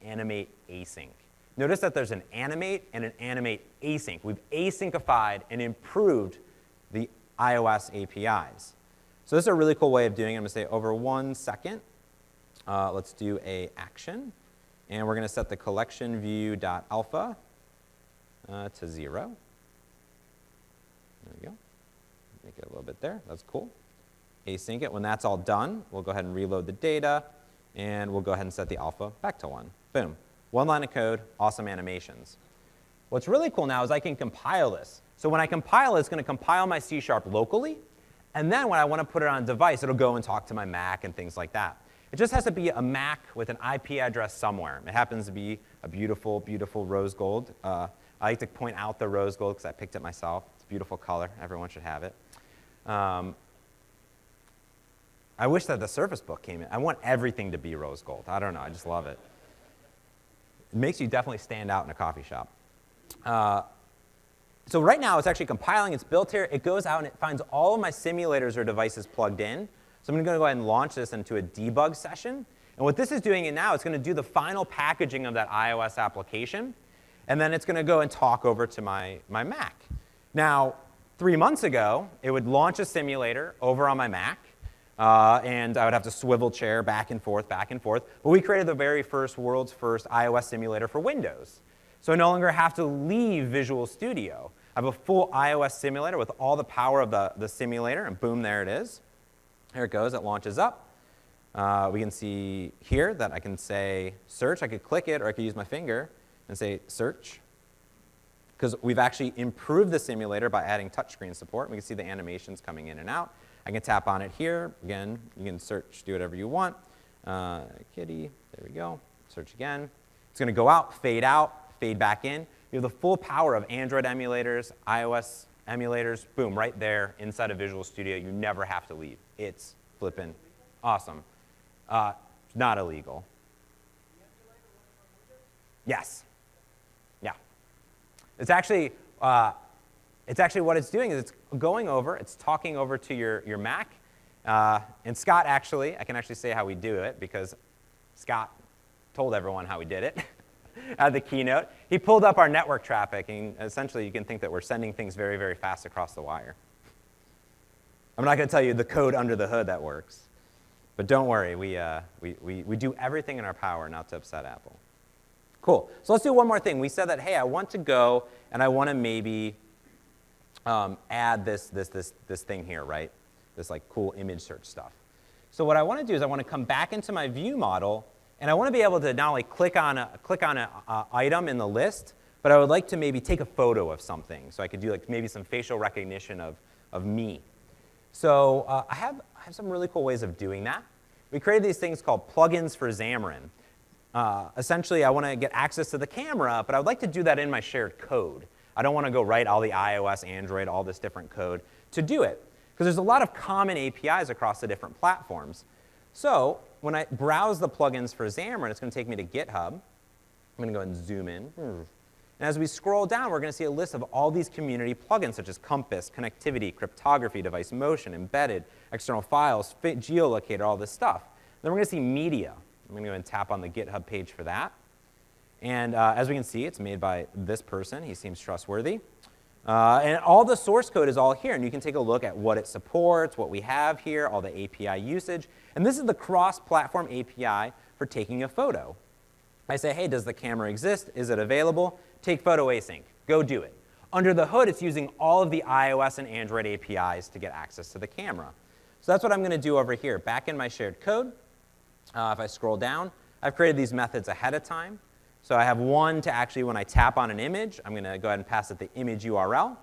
animate async. Notice that there's an animate and an animate async. We've asyncified and improved the iOS APIs. So this is a really cool way of doing it. I'm going to say over 1 second. Let's do a action, and we're going to set the collection view dot alpha to 0. There we go. Make it a little bit there. That's cool. Async it. When that's all done, we'll go ahead and reload the data, and we'll go ahead and set the alpha back to 1. Boom. 1 line of code, awesome animations. What's really cool now is I can compile this. So when I compile it, it's going to compile my C# locally, and then when I want to put it on a device, it'll go and talk to my Mac and things like that. It just has to be a Mac with an IP address somewhere. It happens to be a beautiful, beautiful rose gold. I like to point out the rose gold because I picked it myself. It's a beautiful color. Everyone should have it. I wish that the Surface Book came in. I want everything to be rose gold. I don't know. I just love it. It makes you definitely stand out in a coffee shop. So right now, it's actually compiling. It's built here. It goes out and it finds all of my simulators or devices plugged in. So I'm going to go ahead and launch this into a debug session. And what this is doing now, it's going to do the final packaging of that iOS application. And then it's going to go and talk over to my Mac. Now, 3 months ago, it would launch a simulator over on my Mac. And I would have to swivel chair back and forth, back and forth. But we created the very first, world's first iOS simulator for Windows. So I no longer have to leave Visual Studio. I have a full iOS simulator with all the power of the simulator, and boom, there it is. Here it goes. It launches up. We can see here that I can say search. I could click it, or I could use my finger and say search. Because we've actually improved the simulator by adding touchscreen support. We can see the animations coming in and out. I can tap on it here. Again, you can search, do whatever you want. Kitty, there we go. Search again. It's going to go out, fade back in. You have the full power of Android emulators, iOS emulators, boom, right there inside of Visual Studio. You never have to leave. It's flippin' awesome. Not illegal. Yes. Yeah. It's actually what it's doing is it's going over, it's talking over to your Mac. And Scott actually, I can actually say how we do it because Scott told everyone how we did it at the keynote. He pulled up our network traffic, and essentially you can think that we're sending things very, very fast across the wire. I'm not going to tell you the code under the hood that works. But don't worry, we do everything in our power not to upset Apple. Cool. So let's do one more thing. We said that, hey, I want to go and I want to maybe add this thing here, right? This like cool image search stuff. So what I want to do is I want to come back into my view model, and I want to be able to not only click on an item in the list, but I would like to maybe take a photo of something. So I could do like maybe some facial recognition of me. So I have some really cool ways of doing that. We created these things called plugins for Xamarin. Essentially, I want to get access to the camera, but I would like to do that in my shared code. I don't want to go write all the iOS, Android, all this different code to do it. Because there's a lot of common APIs across the different platforms. So when I browse the plugins for Xamarin, it's going to take me to GitHub. I'm going to go and zoom in. And as we scroll down, we're going to see a list of all these community plugins, such as Compass, Connectivity, Cryptography, Device Motion, Embedded, External Files, Geolocator, all this stuff. Then we're going to see Media. I'm going to go and tap on the GitHub page for that. And as we can see, it's made by this person. He seems trustworthy. And all the source code is all here. And you can take a look at what it supports, what we have here, all the API usage. And this is the cross-platform API for taking a photo. I say, hey, does the camera exist? Is it available? Take photo async. Go do it. Under the hood, it's using all of the iOS and Android APIs to get access to the camera. So that's what I'm going to do over here. Back in my shared code, if I scroll down, I've created these methods ahead of time. So I have one to actually, when I tap on an image, I'm going to go ahead and pass it the image URL. I'm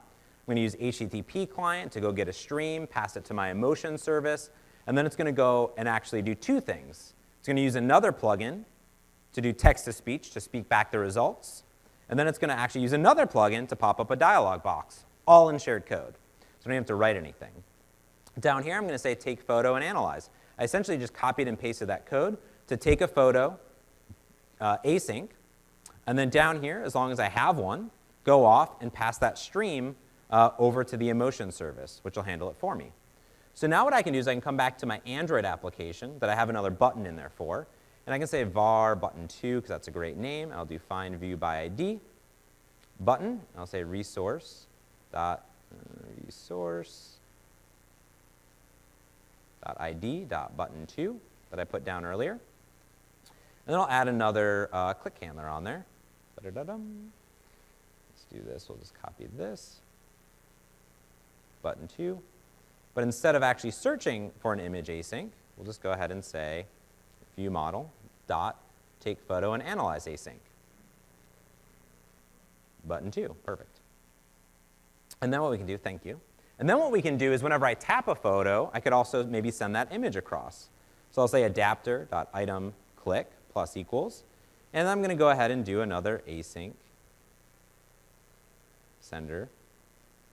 going to use HTTP client to go get a stream, pass it to my emotion service, and then it's going to go and actually do two things. It's going to use another plugin to do text-to-speech to speak back the results, and then it's going to actually use another plugin to pop up a dialog box, all in shared code. So I don't have to write anything. Down here, I'm going to say take photo and analyze. I essentially just copied and pasted that code to take a photo async. And then down here, as long as I have one, go off and pass that stream over to the emotion service, which will handle it for me. So now what I can do is I can come back to my Android application that I have another button in there for. And I can say var button2, because that's a great name. I'll do find view by ID button. I'll say resource dot ID dot button2 that I put down earlier. And then I'll add another click handler on there. Let's do this. We'll just copy this. Button 2. But instead of actually searching for an image async, we'll just go ahead and say view model dot take photo and analyze async. button 2, perfect. And then what we can do, thank you. And then what we can do is whenever I tap a photo, I could also maybe send that image across. So I'll say adapter.item click plus equals, and I'm going to go ahead and do another async sender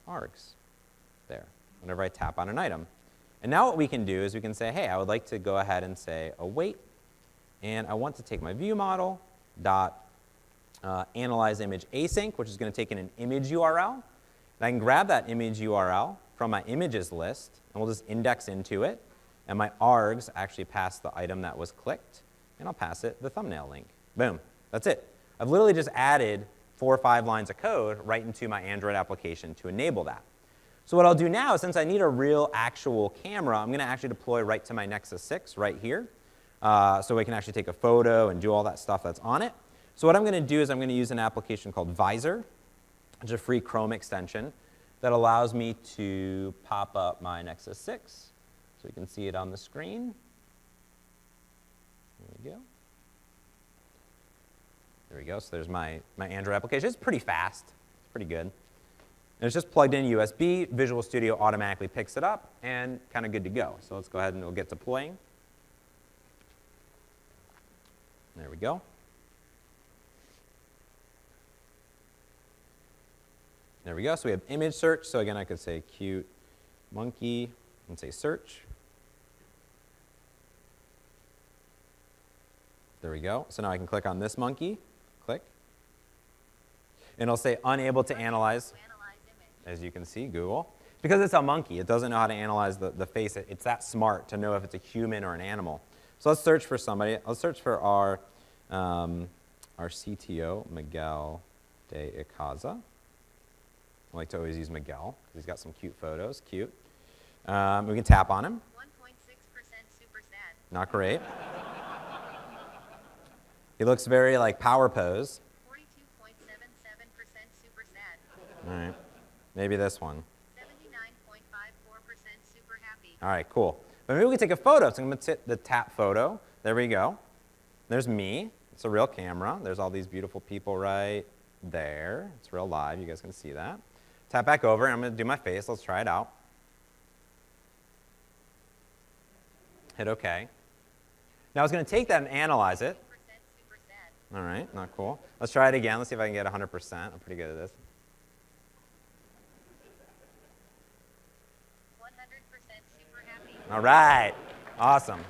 args there, whenever I tap on an item. And now what we can do is we can say, hey, I would like to go ahead and say await, and I want to take my view model dot analyze image async, which is going to take in an image URL. And I can grab that image URL from my images list, and we'll just index into it. And my args actually pass the item that was clicked, and I'll pass it the thumbnail link. Boom. That's it. I've literally just added 4 or 5 lines of code right into my Android application to enable that. So what I'll do now, since I need a real actual camera, I'm going to actually deploy right to my Nexus 6 right here. So we can actually take a photo and do all that stuff that's on it. So what I'm going to do is I'm going to use an application called Visor, which is a free Chrome extension that allows me to pop up my Nexus 6 so you can see it on the screen. There we go. There we go. So there's my Android application. It's pretty fast. It's pretty good. And it's just plugged in USB. Visual Studio automatically picks it up and kind of good to go. So let's go ahead and we'll get deploying. There we go. There we go. So we have image search. So again, I could say cute monkey and say search. There we go. So now I can click on this monkey. Click. And it'll say unable to analyze. As you can see, Google. Because it's a monkey, it doesn't know how to analyze the face. It's that smart to know if it's a human or an animal. So let's search for somebody. Let's search for our CTO, Miguel de Icaza. I like to always use Miguel because he's got some cute photos. Cute. We can tap on him. 1.6% super sad. Not great. He looks very like power pose. 42.77% super sad. All right. Maybe this one. 79.54% super happy. All right, cool. But maybe we can take a photo. So I'm going to hit the tap photo. There we go. There's me. It's a real camera. There's all these beautiful people right there. It's real live. You guys can see that. Tap back over, and I'm going to do my face. Let's try it out. Hit OK. Now I was going to take that and analyze it. Super sad. All right, not cool. Let's try it again. Let's see if I can get 100%. I'm pretty good at this. 100% super happy. All right, awesome.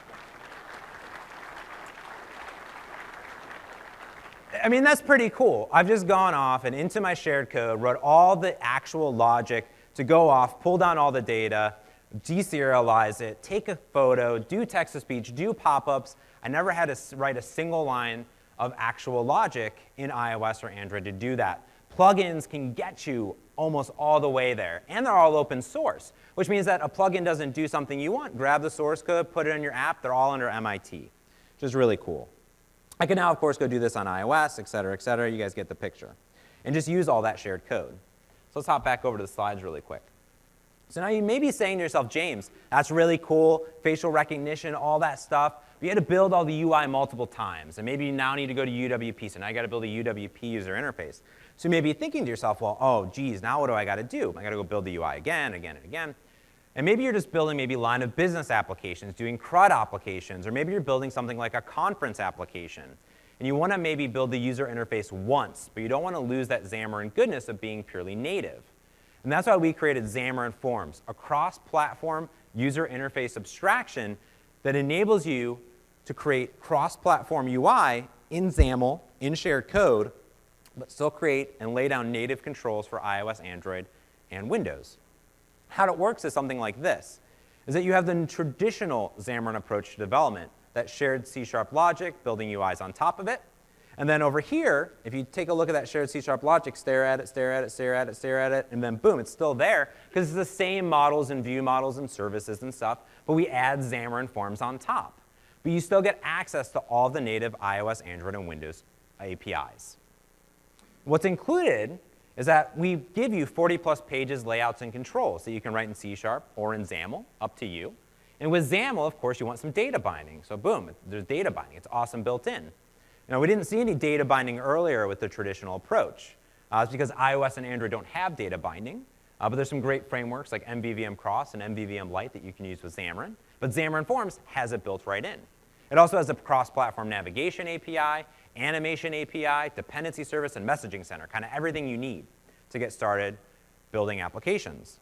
I mean, that's pretty cool. I've just gone off and into my shared code, wrote all the actual logic to go off, pull down all the data, deserialize it, take a photo, do text-to-speech, do pop-ups. I never had to write a single line of actual logic in iOS or Android to do that. Plugins can get you almost all the way there, and they're all open source, which means that a plugin doesn't do something you want. Grab the source code, put it in your app. They're all under MIT, which is really cool. I can now, of course, go do this on iOS, et cetera, et cetera. You guys get the picture. And just use all that shared code. So let's hop back over to the slides really quick. So now you may be saying to yourself, James, that's really cool, facial recognition, all that stuff. But you had to build all the UI multiple times. And maybe you now need to go to UWP. So now you got to build a UWP user interface. So you may be thinking to yourself, well, oh, geez, now what do I got to do? I got to go build the UI again, again, and again. And maybe you're just building maybe line of business applications, doing CRUD applications, or maybe you're building something like a conference application. And you want to maybe build the user interface once, but you don't want to lose that Xamarin goodness of being purely native. And that's why we created Xamarin Forms, a cross-platform user interface abstraction that enables you to create cross-platform UI in XAML, in shared code, but still create and lay down native controls for iOS, Android, and Windows. How it works is something like this, is that you have the traditional Xamarin approach to development, that shared C# logic, building UIs on top of it. And then over here, if you take a look at that shared C# logic, stare at it, stare at it, stare at it, stare at it, and then boom, it's still there, because it's the same models and view models and services and stuff, but we add Xamarin Forms on top. But you still get access to all the native iOS, Android, and Windows APIs. What's included is that we give you 40+ pages, layouts, and controls that you can write in C# or in XAML, up to you. And with XAML, of course, you want some data binding. So boom, there's data binding. It's awesome built in. Now, we didn't see any data binding earlier with the traditional approach. It's because iOS and Android don't have data binding, but there's some great frameworks like MVVM Cross and MVVM Lite that you can use with Xamarin. But Xamarin Forms has it built right in. It also has a cross-platform navigation API, animation API, dependency service, and messaging center, kind of everything you need to get started building applications.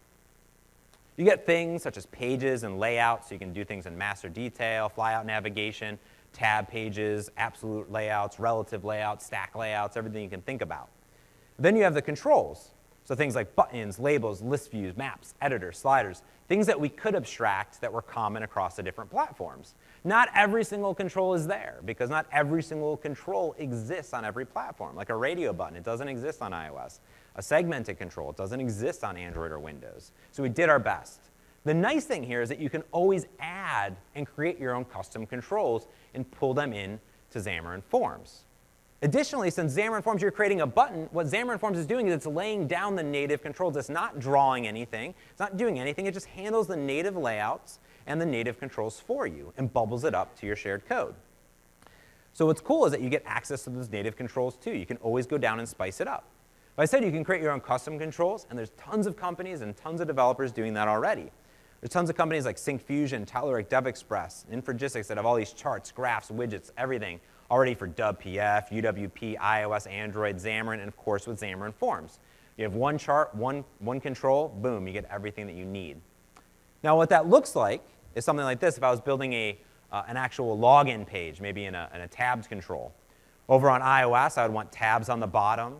You get things such as pages and layouts, so you can do things in master detail, flyout navigation, tab pages, absolute layouts, relative layouts, stack layouts, everything you can think about. Then you have the controls, so things like buttons, labels, list views, maps, editors, sliders, things that we could abstract that were common across the different platforms. Not every single control is there, because not every single control exists on every platform. Like a radio button, it doesn't exist on iOS. A segmented control, it doesn't exist on Android or Windows. So we did our best. The nice thing here is that you can always add and create your own custom controls and pull them in to Xamarin Forms. Additionally, since Xamarin Forms, you're creating a button, what Xamarin Forms is doing is it's laying down the native controls. It's not drawing anything. It's not doing anything. It just handles the native layouts and the native controls for you and bubbles it up to your shared code. So what's cool is that you get access to those native controls too. You can always go down and spice it up. But I said you can create your own custom controls, and there's tons of companies and tons of developers doing that already. There's tons of companies like SyncFusion, Telerik, DevExpress, Infragistics that have all these charts, graphs, widgets, everything already for WPF, UWP, iOS, Android, Xamarin, and of course with Xamarin Forms. You have one chart, one control, boom, you get everything that you need. Now what that looks like is something like this. If I was building an actual login page, maybe in a tabs control. Over on iOS, I would want tabs on the bottom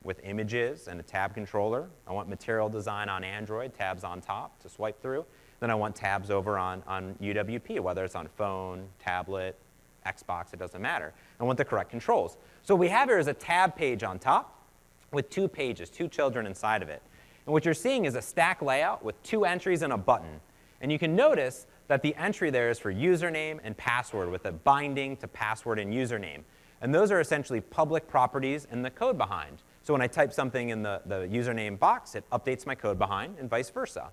with images and a tab controller. I want material design on Android, tabs on top to swipe through. Then I want tabs over on UWP, whether it's on phone, tablet, Xbox, it doesn't matter. I want the correct controls. So what we have here is a tab page on top with two pages, two children inside of it. And what you're seeing is a stack layout with two entries and a button. And you can notice that the entry there is for username and password with a binding to password and username. And those are essentially public properties in the code behind. So when I type something in the username box, it updates my code behind and vice versa.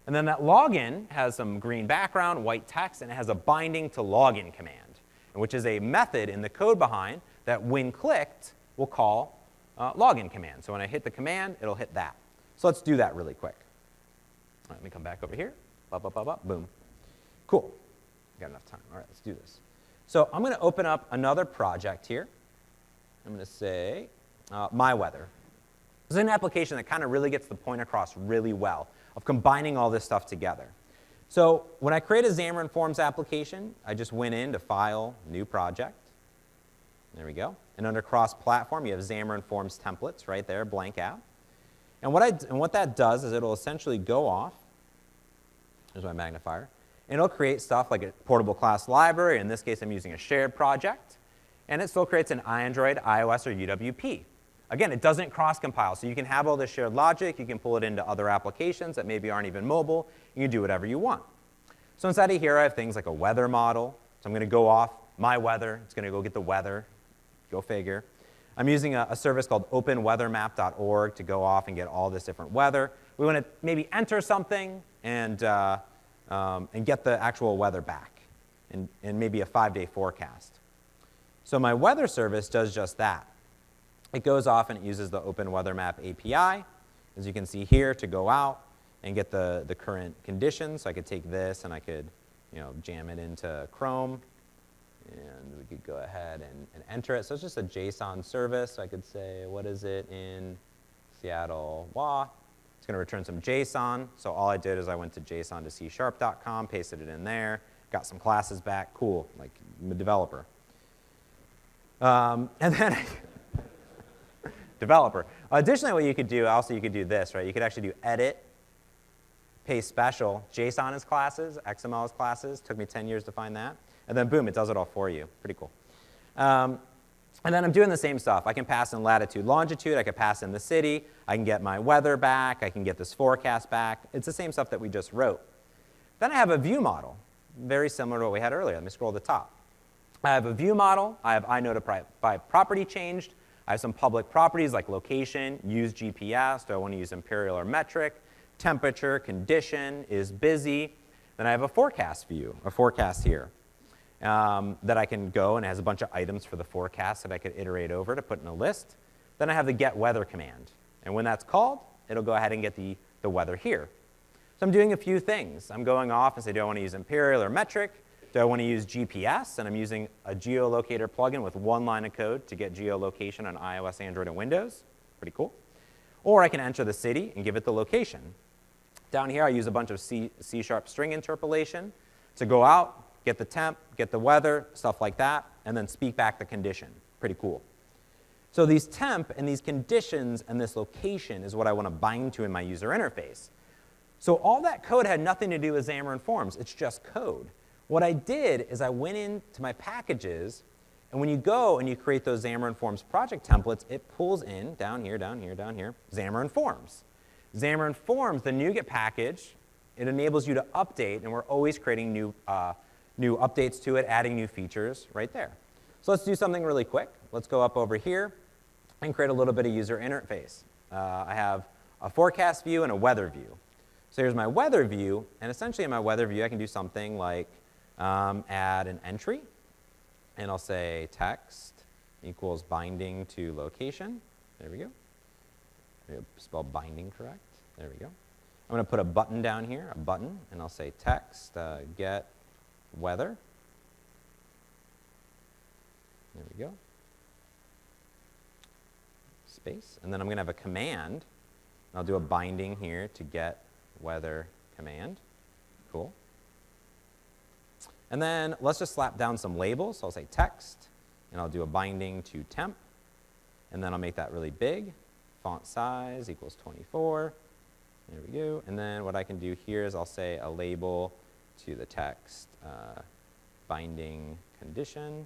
And then that login has some green background, white text, and it has a binding to login command, which is a method in the code behind that when clicked will call login command. So when I hit the command, it'll hit that. So let's do that really quick. Let me come back over here. Boom. Cool. Got enough time. All right, let's do this. So I'm going to open up another project here. I'm going to say My Weather. This is an application that kind of really gets the point across really well of combining all this stuff together. So when I create a Xamarin Forms application, I just went into File, New Project. There we go. And under Cross-Platform, you have Xamarin Forms templates right there, blank app. And what that does is it'll essentially go off. Here's my magnifier. And it'll create stuff like a portable class library. In this case, I'm using a shared project. And it still creates an Android, iOS, or UWP. Again, it doesn't cross-compile, so you can have all this shared logic. You can pull it into other applications that maybe aren't even mobile. You can do whatever you want. So inside of here, I have things like a weather model. So I'm going to go off My Weather. It's going to go get the weather. Go figure. I'm using a service called openweathermap.org to go off and get all this different weather. We want to maybe enter something and get the actual weather back and maybe a 5-day forecast. So my weather service does just that. It goes off and it uses the OpenWeatherMap API, as you can see here, to go out and get the current conditions. So I could take this and I could jam it into Chrome. And we could go ahead and enter it. So it's just a JSON service. So I could say, what is it in Seattle, WA? It's going to return some JSON. So all I did is I went to JSON to C#.com, pasted it in there, got some classes back. Cool, like I'm a developer. And then developer. Additionally, what you could do, also you could do this, right? You could actually do edit, paste special, JSON as classes, XML as classes. Took me 10 years to find that. And then boom, it does it all for you. Pretty cool. And then I'm doing the same stuff. I can pass in latitude, longitude. I can pass in the city. I can get my weather back. I can get this forecast back. It's the same stuff that we just wrote. Then I have a view model, very similar to what we had earlier. Let me scroll to the top. I have a view model. I have iNotify property changed. I have some public properties like location, use GPS. Do I want to use imperial or metric? Temperature, condition, is busy. Then I have a forecast view, a forecast here. That I can go and it has a bunch of items for the forecast that I could iterate over to put in a list. Then I have the get weather command. And when that's called, it'll go ahead and get the weather here. So I'm doing a few things. I'm going off and say, do I want to use imperial or metric? Do I want to use GPS? And I'm using a geolocator plugin with one line of code to get geolocation on iOS, Android, and Windows. Pretty cool. Or I can enter the city and give it the location. Down here, I use a bunch of C# string interpolation to go out, get the temp, get the weather, stuff like that, and then speak back the condition. Pretty cool. So these temp and these conditions and this location is what I want to bind to in my user interface. So all that code had nothing to do with Xamarin Forms. It's just code. What I did is I went into my packages, and when you go and you create those Xamarin Forms project templates, it pulls in, down here, down here, down here, Xamarin Forms. Xamarin Forms, the NuGet package, it enables you to update, and we're always creating new updates to it, adding new features right there. So let's do something really quick. Let's go up over here and create a little bit of user interface. I have a forecast view and a weather view. So here's my weather view, and essentially in my weather view, I can do something like add an entry, and I'll say text equals binding to location. There we go. Spell binding correct. There we go. I'm going to put a button down here, a button, and I'll say text get weather. There we go. Space. And then I'm going to have a command. I'll do a binding here to get weather command. Cool. And then let's just slap down some labels. So I'll say text, and I'll do a binding to temp. And then I'll make that really big. Font size equals 24. There we go. And then what I can do here is I'll say a label to the text binding condition.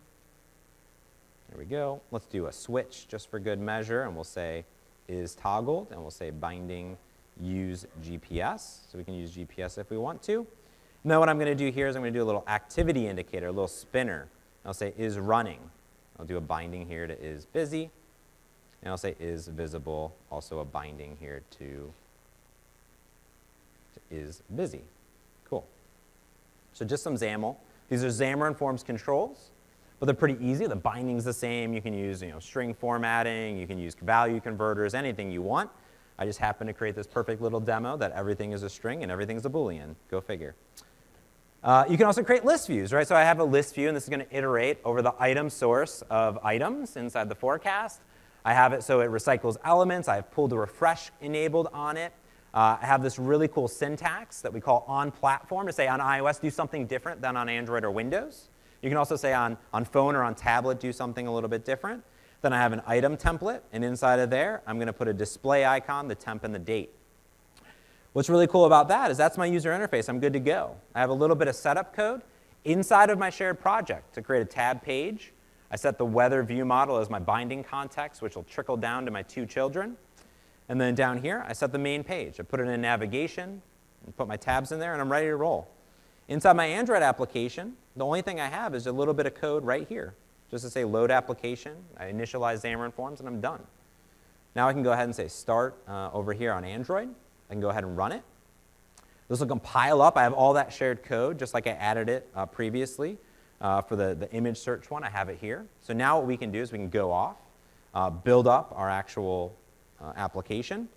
There we go. Let's do a switch just for good measure, and we'll say is toggled, and we'll say binding use GPS. So we can use GPS if we want to. And then what I'm going to do here is I'm going to do a little activity indicator, a little spinner. I'll say is running. I'll do a binding here to is busy. And I'll say is visible, also a binding here to is busy. Cool. So just some XAML. These are Xamarin Forms controls, but they're pretty easy. The binding's the same. You can use string formatting. You can use value converters, anything you want. I just happen to create this perfect little demo that everything is a string and everything is a Boolean. Go figure. You can also create list views, right? So I have a list view, and this is going to iterate over the item source of items inside the forecast. I have it so it recycles elements. I have pull to refresh enabled on it. I have this really cool syntax that we call on platform to say on iOS do something different than on Android or Windows. You can also say on phone or on tablet do something a little bit different. Then I have an item template, and inside of there, I'm going to put a display icon, the temp and the date. What's really cool about that is that's my user interface. I'm good to go. I have a little bit of setup code inside of my shared project to create a tab page. I set the weather view model as my binding context, which will trickle down to my two children. And then down here, I set the main page. I put it in navigation, and put my tabs in there, and I'm ready to roll. Inside my Android application, the only thing I have is a little bit of code right here, just to say load application. I initialize Xamarin Forms, and I'm done. Now I can go ahead and say start over here on Android. I can go ahead and run it. This will compile up. I have all that shared code, just like I added it previously. For the image search one, I have it here. So now what we can do is we can go off, build up our actual application,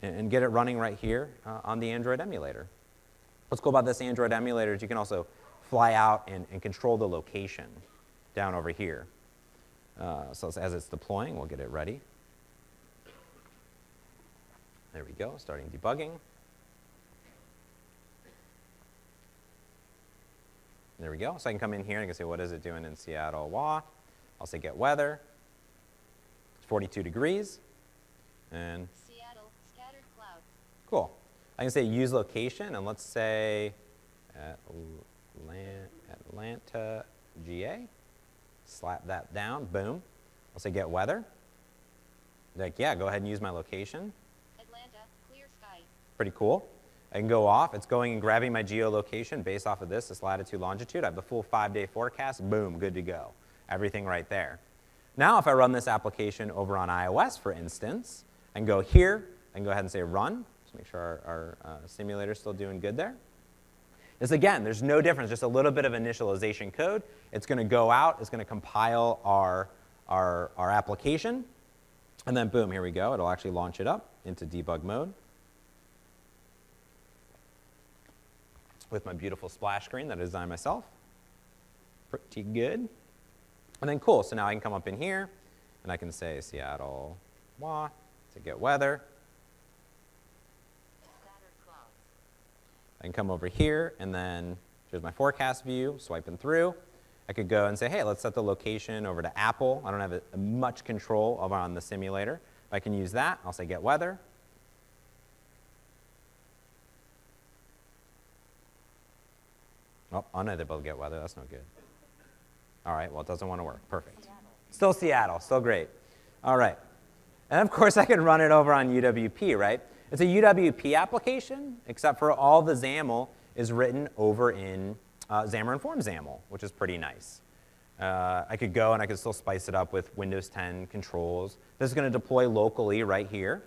and get it running right here on the Android emulator. What's cool about this Android emulator is you can also fly out and control the location down over here. So as it's deploying, we'll get it ready. There we go, starting debugging. There we go. So I can come in here and I can say, what is it doing in Seattle? Wah. I'll say get weather. It's 42 degrees. And Seattle, scattered cloud. cool. I can say use location, and let's say Atlanta, GA. Slap that down. Boom. I'll say get weather. Like, yeah, go ahead and use my location. Atlanta, clear sky. Pretty cool. I can go off. It's going and grabbing my geolocation based off of this latitude, longitude. I have the full 5-day forecast. Boom, good to go. Everything right there. Now if I run this application over on iOS, for instance, I can go here. I can go ahead and say run. Just make sure our simulator is still doing good there. This, again, there's no difference, just a little bit of initialization code. It's going to go out. It's going to compile our application. And then boom, here we go. It'll actually launch it up into debug mode with my beautiful splash screen that I designed myself. Pretty good. And then cool, so now I can come up in here and I can say Seattle, WA, to get weather. I can come over here and then here's my forecast view, swiping through. I could go and say, hey, let's set the location over to Apple. I don't have much control over on the simulator. If I can use that, I'll say get weather. Oh, unable to get weather, that's no good. All right, well, it doesn't want to work. Perfect. Still Seattle, still great. All right. And of course, I can run it over on UWP, right? It's a UWP application, except for all the XAML is written over in Xamarin Form XAML, which is pretty nice. I could go and I could still spice it up with Windows 10 controls. This is going to deploy locally right here,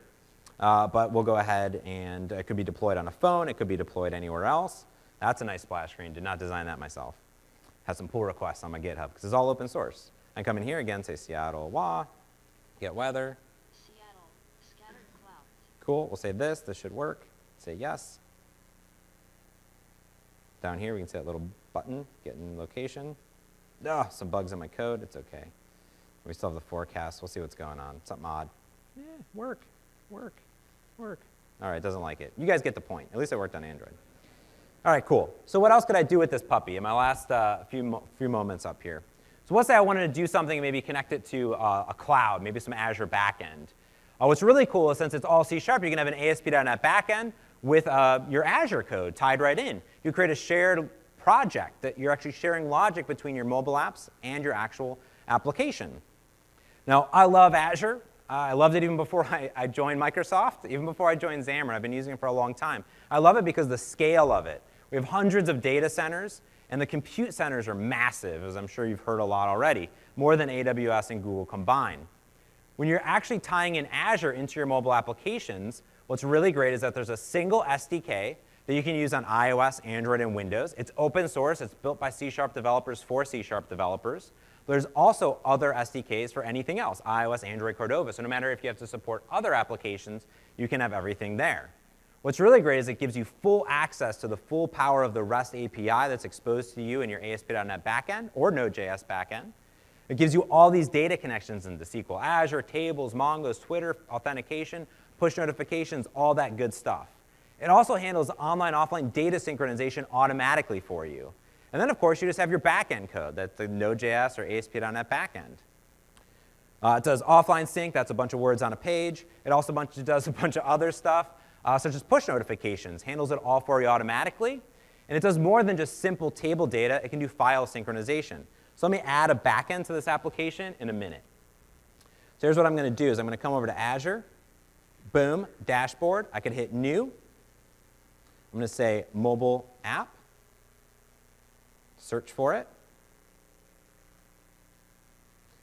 but we'll go ahead and it could be deployed on a phone. It could be deployed anywhere else. That's a nice splash screen. Did not design that myself. Has some pull requests on my GitHub because it's all open source. I come in here again, say Seattle, WA, get weather. Seattle, scattered clouds. Cool, we'll say this. This should work. Say yes. Down here, we can say that little button, get in location. Oh, some bugs in my code. It's OK. We still have the forecast. We'll see what's going on. Something odd. Work. All right, it doesn't like it. You guys get the point. At least it worked on Android. All right, cool. So what else could I do with this puppy in my last few moments up here? So let's say I wanted to do something and maybe connect it to a cloud, maybe some Azure backend. What's really cool is since it's all C#, you can have an ASP.NET backend with your Azure code tied right in. You create a shared project that you're actually sharing logic between your mobile apps and your actual application. Now, I love Azure. I loved it even before I joined Microsoft, even before I joined Xamarin. I've been using it for a long time. I love it because of the scale of it. We have hundreds of data centers, and the compute centers are massive, as I'm sure you've heard a lot already, more than AWS and Google combined. When you're actually tying in Azure into your mobile applications, what's really great is that there's a single SDK that you can use on iOS, Android, and Windows. It's open source. It's built by C# developers for C# developers. There's also other SDKs for anything else, iOS, Android, Cordova. So no matter if you have to support other applications, you can have everything there. What's really great is it gives you full access to the full power of the REST API that's exposed to you in your ASP.NET backend or Node.js backend. It gives you all these data connections into SQL, Azure, tables, Mongo's, Twitter, authentication, push notifications, all that good stuff. It also handles online-offline data synchronization automatically for you. And then, of course, you just have your backend code. That's the Node.js or ASP.NET backend. It does offline sync. That's a bunch of words on a page. It also does a bunch of other stuff, such as push notifications. Handles it all for you automatically. And it does more than just simple table data. It can do file synchronization. So let me add a backend to this application in a minute. So here's what I'm going to do is I'm going to come over to Azure. Boom, dashboard. I could hit new. I'm going to say mobile app. Search for it.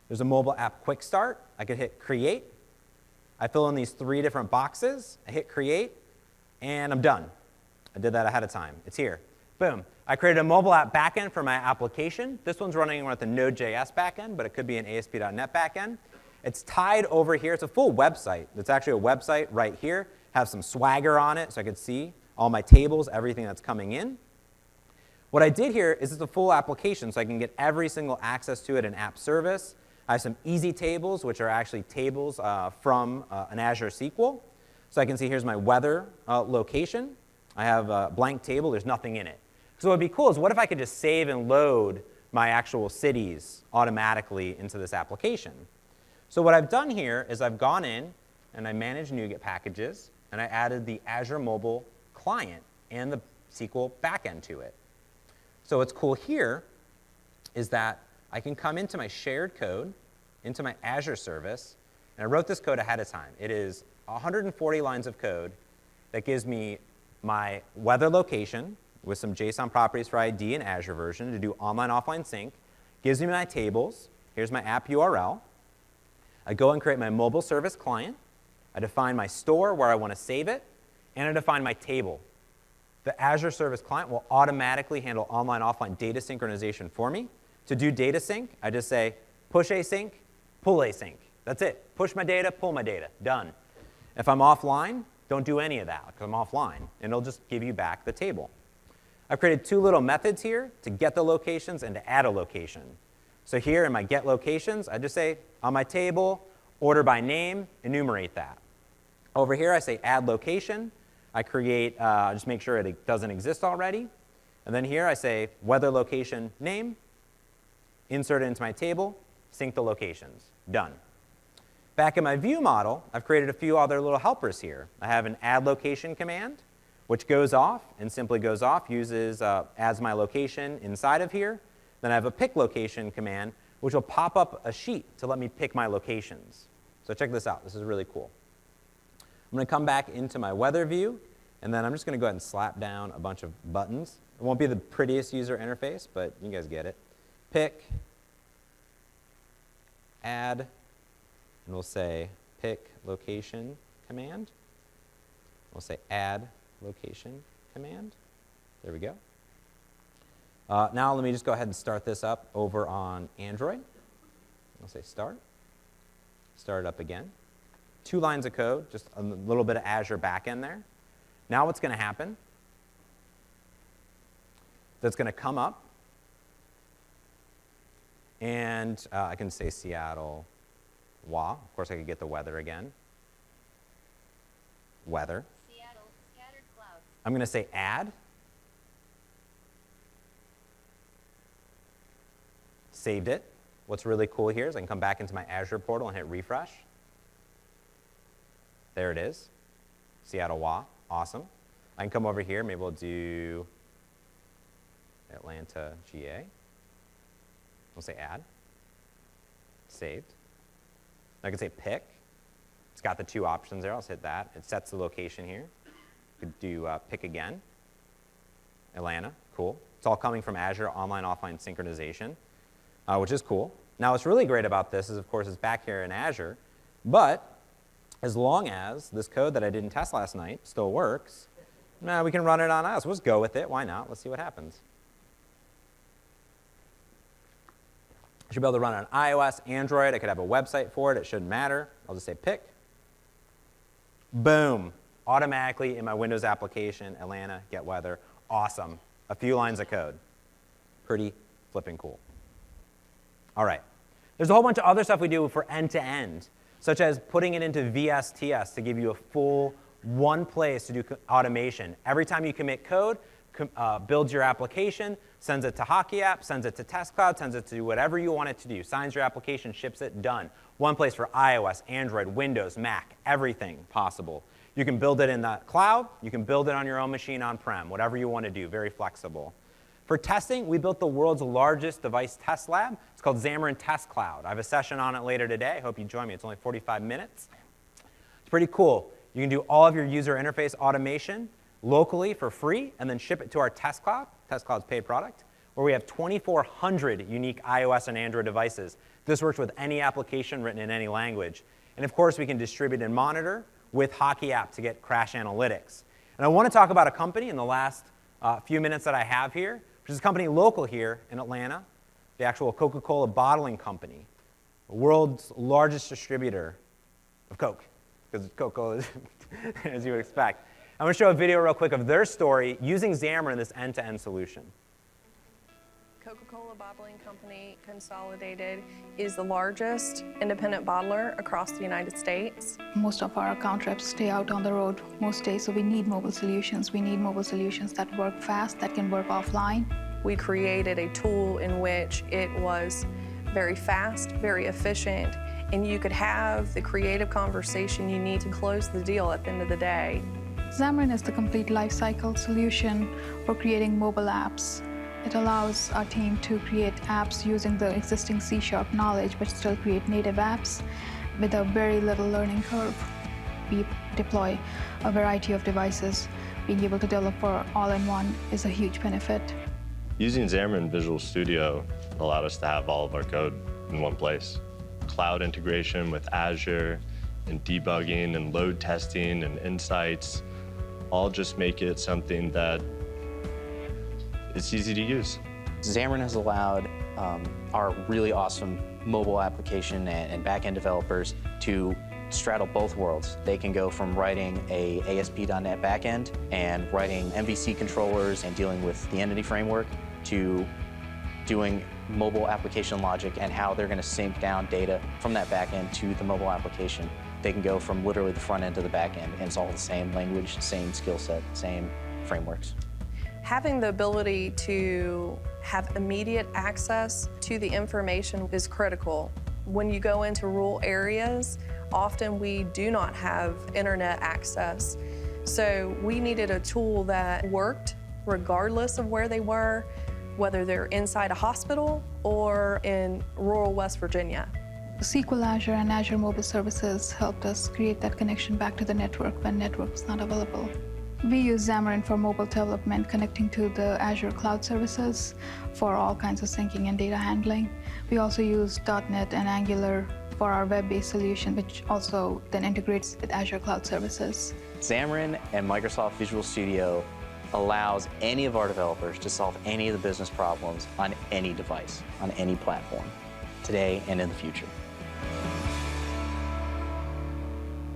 There's a mobile app quick start. I could hit create. I fill in these 3 different boxes. I hit create, and I'm done. I did that ahead of time. It's here. Boom. I created a mobile app backend for my application. This one's running with a Node.js backend, but it could be an ASP.NET backend. It's tied over here. It's a full website. It's actually a website right here. Have some swagger on it so I could see all my tables, everything that's coming in. What I did here is it's a full application, so I can get every single access to it in app service. I have some easy tables, which are actually tables from an Azure SQL. So I can see here's my weather location. I have a blank table. There's nothing in it. So what would be cool is what if I could just save and load my actual cities automatically into this application? So what I've done here is I've gone in and I managed NuGet packages, and I added the Azure mobile client and the SQL backend to it. So what's cool here is that I can come into my shared code, into my Azure service, and I wrote this code ahead of time. It is 140 lines of code that gives me my weather location with some JSON properties for ID and Azure version to do online-offline sync, gives me my tables. Here's my app URL. I go and create my mobile service client. I define my store where I want to save it, and I define my table. The Azure Service Client will automatically handle online-offline data synchronization for me. To do data sync, I just say push async, pull async. That's it. Push my data, pull my data. Done. If I'm offline, don't do any of that because I'm offline, and it'll just give you back the table. I've created two little methods here to get the locations and to add a location. So here in my get locations, I just say on my table, order by name, enumerate that. Over here, I say add location. I create, just make sure it doesn't exist already. And then here I say weather location name, insert it into my table, sync the locations. Done. Back in my view model, I've created a few other little helpers here. I have an add location command, which goes off and simply goes off, uses adds my location inside of here. Then I have a pick location command, which will pop up a sheet to let me pick my locations. So check this out. This is really cool. I'm going to come back into my weather view, and then I'm just going to go ahead and slap down a bunch of buttons. It won't be the prettiest user interface, but you guys get it. Pick, add, and we'll say pick location command. We'll say add location command. There we go. Now let me just go ahead and start this up over on Android. I'll say start. Start it up again. 2 lines of code, just a little bit of Azure backend there. Now what's going to happen? That's going to come up, and I can say Seattle, WA. Of course, I could get the weather again. Weather. Seattle, scattered clouds. I'm going to say add. Saved it. What's really cool here is I can come back into my Azure portal and hit refresh. There it is. Seattle, WA. Awesome. I can come over here. Maybe we'll do Atlanta, GA. We'll say add. Saved. I can say pick. It's got the 2 options there. I'll just hit that. It sets the location here. Could do pick again. Atlanta. Cool. It's all coming from Azure Online Offline Synchronization, which is cool. Now, what's really great about this is, of course, it's back here in Azure, but as long as this code that I didn't test last night still works, we can run it on us. Let's go with it. Why not? Let's see what happens. I should be able to run it on iOS, Android. I could have a website for it. It shouldn't matter. I'll just say pick. Boom. Automatically in my Windows application, Atlanta, get weather. Awesome. A few lines of code. Pretty flipping cool. All right. There's a whole bunch of other stuff we do for end-to-end, such as putting it into VSTS to give you a full one place to do automation. Every time you commit code, builds your application, sends it to Hockey App, sends it to Test Cloud, sends it to do whatever you want it to do, signs your application, ships it, done. One place for iOS, Android, Windows, Mac, everything possible. You can build it in the cloud. You can build it on your own machine on-prem, whatever you want to do, very flexible. For testing, we built the world's largest device test lab. It's called Xamarin Test Cloud. I have a session on it later today. I hope you join me. It's only 45 minutes. It's pretty cool. You can do all of your user interface automation locally for free and then ship it to our Test Cloud. Test Cloud's paid product, where we have 2,400 unique iOS and Android devices. This works with any application written in any language. And of course, we can distribute and monitor with Hockey App to get crash analytics. And I want to talk about a company in the last few minutes that I have here, which is a company local here in Atlanta, the actual Coca-Cola bottling company, the world's largest distributor of Coke, because Coca-Cola is, as you would expect. I'm going to show a video real quick of their story using Xamarin, this end-to-end solution. Coca-Cola Bottling Company Consolidated is the largest independent bottler across the United States. Most of our account reps stay out on the road most days, so we need mobile solutions. We need mobile solutions that work fast, that can work offline. We created a tool in which it was very fast, very efficient, and you could have the creative conversation you need to close the deal at the end of the day. Xamarin is the complete lifecycle solution for creating mobile apps. It allows our team to create apps using the existing C# knowledge, but still create native apps with a very little learning curve. We deploy a variety of devices. Being able to develop for all-in-one is a huge benefit. Using Xamarin Visual Studio allowed us to have all of our code in one place. Cloud integration with Azure and debugging and load testing and insights all just make it something that it's easy to use. Xamarin has allowed our really awesome mobile application and back-end developers to straddle both worlds. They can go from writing a ASP.NET backend and writing MVC controllers and dealing with the entity framework to doing mobile application logic and how they're going to sync down data from that backend to the mobile application. They can go from literally the front end to the back end, and it's all the same language, same skill set, same frameworks. Having the ability to have immediate access to the information is critical. When you go into rural areas, often we do not have internet access. So we needed a tool that worked regardless of where they were, whether they're inside a hospital or in rural West Virginia. SQL Azure and Azure Mobile Services helped us create that connection back to the network when network was not available. We use Xamarin for mobile development, connecting to the Azure Cloud Services for all kinds of syncing and data handling. We also use .NET and Angular for our web-based solution, which also then integrates with Azure Cloud Services. Xamarin and Microsoft Visual Studio allows any of our developers to solve any of the business problems on any device, on any platform, today and in the future.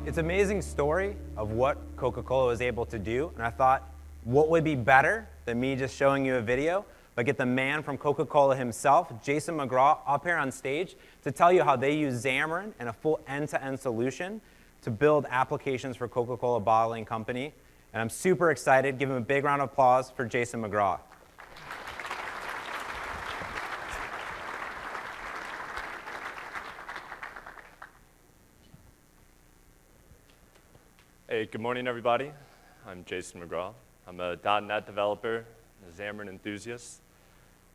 It's an amazing story of what Coca-Cola was able to do, and I thought, what would be better than me just showing you a video, but get the man from Coca-Cola himself, Jason McGraw, up here on stage to tell you how they use Xamarin and a full end-to-end solution to build applications for Coca-Cola Bottling Company. And I'm super excited. Give him a big round of applause for Jason McGraw. Hey, good morning, everybody. I'm Jason McGraw. I'm a .NET developer, a Xamarin enthusiast.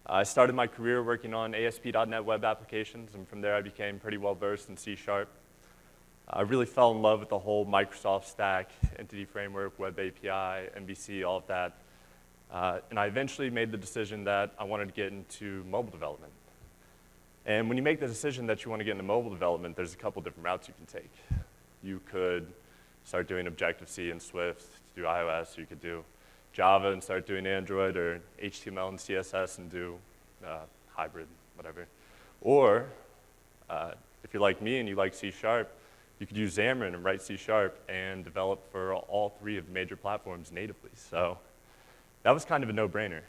I started my career working on ASP.NET web applications, and from there I became pretty well versed in C#. I really fell in love with the whole Microsoft stack, entity framework, web API, MVC, all of that. And I eventually made the decision that I wanted to get into mobile development. And when you make the decision that you want to get into mobile development, there's a couple different routes you can take. You could start doing Objective-C and Swift to do iOS, or you could do Java and start doing Android, or HTML and CSS and do hybrid, whatever. Or if you're like me and you like C#, you could use Xamarin and write C# and develop for all three of the major platforms natively. So that was kind of a no-brainer.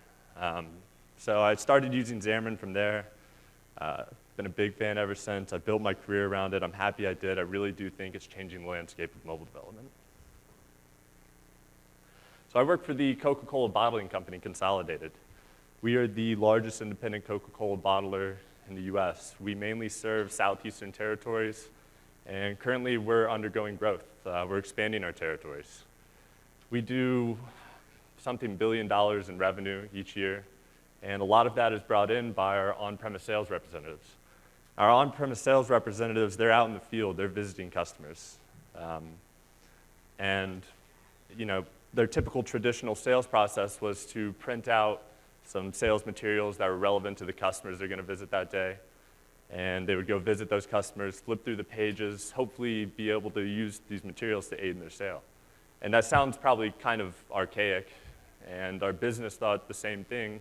So I started using Xamarin from there. Been a big fan ever since. I built my career around it. I'm happy I did. I really do think it's changing the landscape of mobile development. So I work for the Coca-Cola Bottling Company, Consolidated. We are the largest independent Coca-Cola bottler in the US. We mainly serve southeastern territories, and currently we're undergoing growth. We're expanding our territories. We do something $1 billion in revenue each year, and a lot of that is brought in by our on-premise sales representatives. Our on-premise sales representatives, they're out in the field, they're visiting customers. And you know, their typical traditional sales process was to print out some sales materials that were relevant to the customers they're gonna visit that day. And they would go visit those customers, flip through the pages, hopefully be able to use these materials to aid in their sale. And that sounds probably kind of archaic, and our business thought the same thing.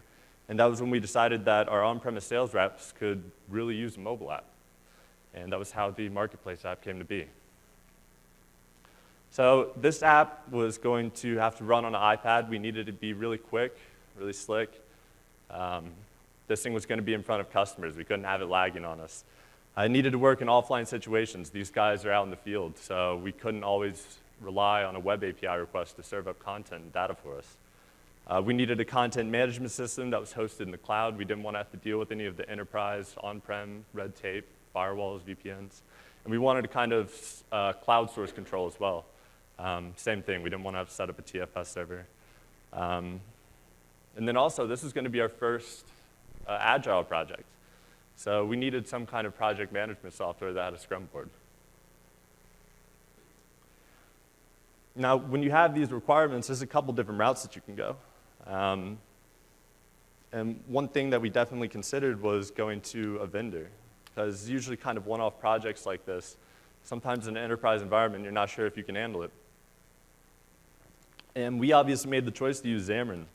And that was when we decided that our on-premise sales reps could really use a mobile app. And that was how the Marketplace app came to be. So this app was going to have to run on an iPad. We needed it to be really quick, really slick. This thing was going to be in front of customers. We couldn't have it lagging on us. It needed to work in offline situations. These guys are out in the field, so we couldn't always rely on a web API request to serve up content and data for us. We needed a content management system that was hosted in the cloud. We didn't want to have to deal with any of the enterprise, on-prem, red tape, firewalls, VPNs. And we wanted a kind of cloud source control as well. Same thing, we didn't want to have to set up a TFS server. And then also, this is going to be our first agile project. So we needed some kind of project management software that had a Scrum board. Now, when you have these requirements, there's a couple different routes that you can go. And one thing that we definitely considered was going to a vendor, because usually kind of one-off projects like this, sometimes in an enterprise environment, you're not sure if you can handle it. And we obviously made the choice to use Xamarin.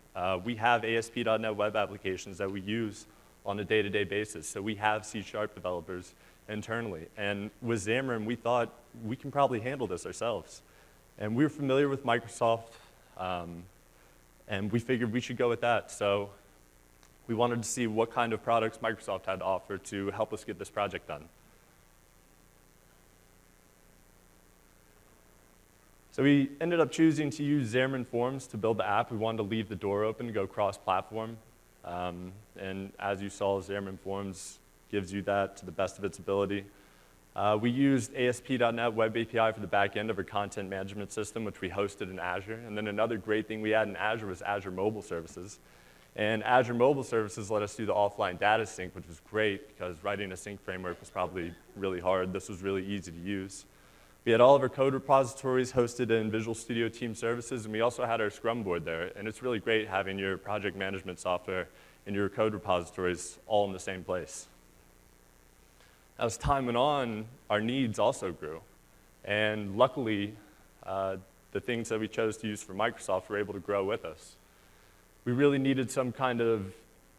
We have ASP.NET web applications that we use on a day-to-day basis. So we have C# developers internally. And with Xamarin, we thought we can probably handle this ourselves. And we were familiar with Microsoft, and we figured we should go with that. So we wanted to see what kind of products Microsoft had to offer to help us get this project done. So we ended up choosing to use Xamarin Forms to build the app. We wanted to leave the door open to go cross-platform. And as you saw, Xamarin Forms gives you that to the best of its ability. We used ASP.NET Web API for the back end of our content management system, which we hosted in Azure. And then another great thing we had in Azure was Azure Mobile Services. And Azure Mobile Services let us do the offline data sync, which was great because writing a sync framework was probably really hard. This was really easy to use. We had all of our code repositories hosted in Visual Studio Team Services, and we also had our Scrum board there. And it's really great having your project management software and your code repositories all in the same place. As time went on, our needs also grew. And luckily, the things that we chose to use for Microsoft were able to grow with us. We really needed some kind of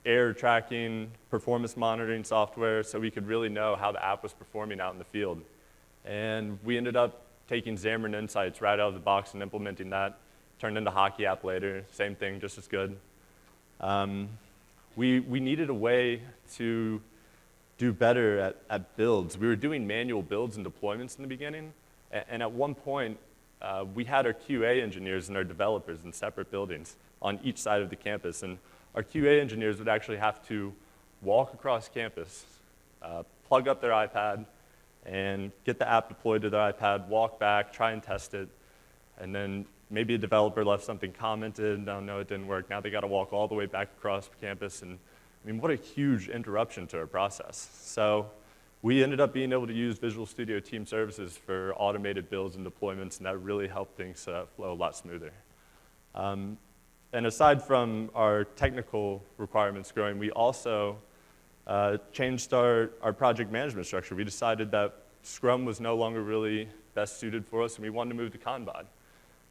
error tracking, performance monitoring software so we could really know how the app was performing out in the field. And we ended up taking Xamarin Insights right out of the box and implementing that. Turned into Hockey app later, same thing, just as good. We needed a way to do better at builds. We were doing manual builds and deployments in the beginning, and at one point, we had our QA engineers and our developers in separate buildings on each side of the campus, and our QA engineers would actually have to walk across campus, plug up their iPad, and get the app deployed to their iPad, walk back, try and test it, and then maybe a developer left something commented, oh no, it didn't work. Now they got to walk all the way back across campus, and I mean, what a huge interruption to our process. So we ended up being able to use Visual Studio Team Services for automated builds and deployments, and that really helped things flow a lot smoother. And aside from our technical requirements growing, we also changed our project management structure. We decided that Scrum was no longer really best suited for us, and we wanted to move to Kanban.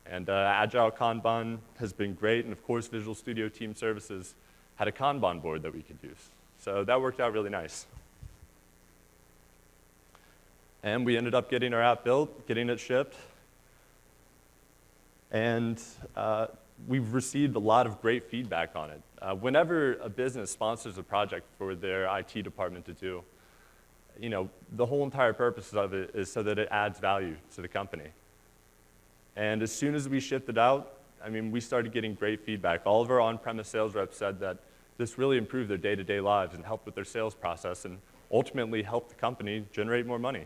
And Agile Kanban has been great, and of course, Visual Studio Team Services had a Kanban board that we could use. So that worked out really nice. And we ended up getting our app built, getting it shipped, and we've received a lot of great feedback on it. Whenever a business sponsors a project for their IT department to do, you know, the whole entire purpose of it is so that it adds value to the company. And as soon as we shipped it out, I mean, we started getting great feedback. All of our on-premise sales reps said that this really improved their day-to-day lives and helped with their sales process and ultimately helped the company generate more money.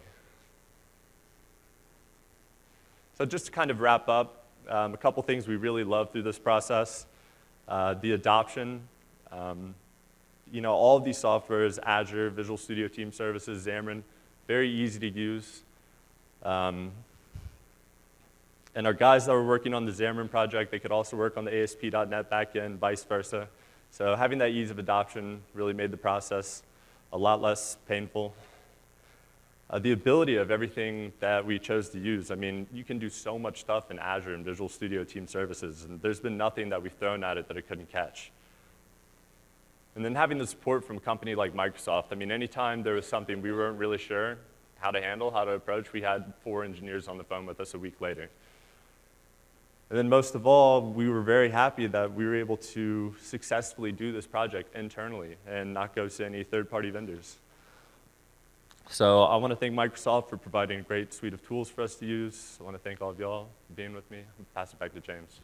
So just to kind of wrap up, a couple things we really loved through this process. The adoption. You know, all of these softwares, Azure, Visual Studio Team Services, Xamarin, very easy to use. And our guys that were working on the Xamarin project, they could also work on the ASP.NET backend, vice versa. So having that ease of adoption really made the process a lot less painful. The ability of everything that we chose to use. I mean, you can do so much stuff in Azure and Visual Studio Team Services, and there's been nothing that we've thrown at it that it couldn't catch. And then having the support from a company like Microsoft. I mean, anytime there was something we weren't really sure how to handle, how to approach, we had 4 engineers on the phone with us a week later. And then most of all, we were very happy that we were able to successfully do this project internally and not go to any third-party vendors. So I want to thank Microsoft for providing a great suite of tools for us to use. I want to thank all of y'all for being with me. I'll pass it back to James.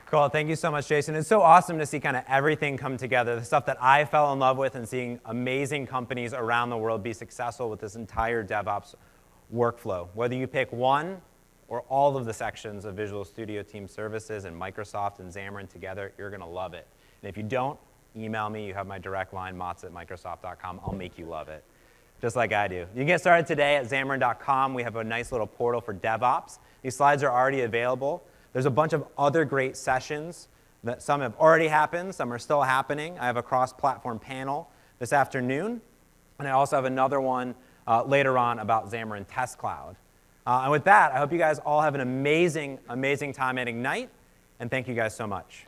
Cool, thank you so much, Jason. It's so awesome to see kind of everything come together, the stuff that I fell in love with, and seeing amazing companies around the world be successful with this entire DevOps workflow. Whether you pick one or all of the sections of Visual Studio Team Services and Microsoft and Xamarin together, you're going to love it. And if you don't, email me. You have my direct line, motts@microsoft.com. I'll make you love it, just like I do. You can get started today at xamarin.com. We have a nice little portal for DevOps. These slides are already available. There's a bunch of other great sessions. That some have already happened, some are still happening. I have a cross-platform panel this afternoon, and I also have another one later on about Xamarin Test Cloud. And with that, I hope you guys all have an amazing, amazing time at Ignite, and thank you guys so much.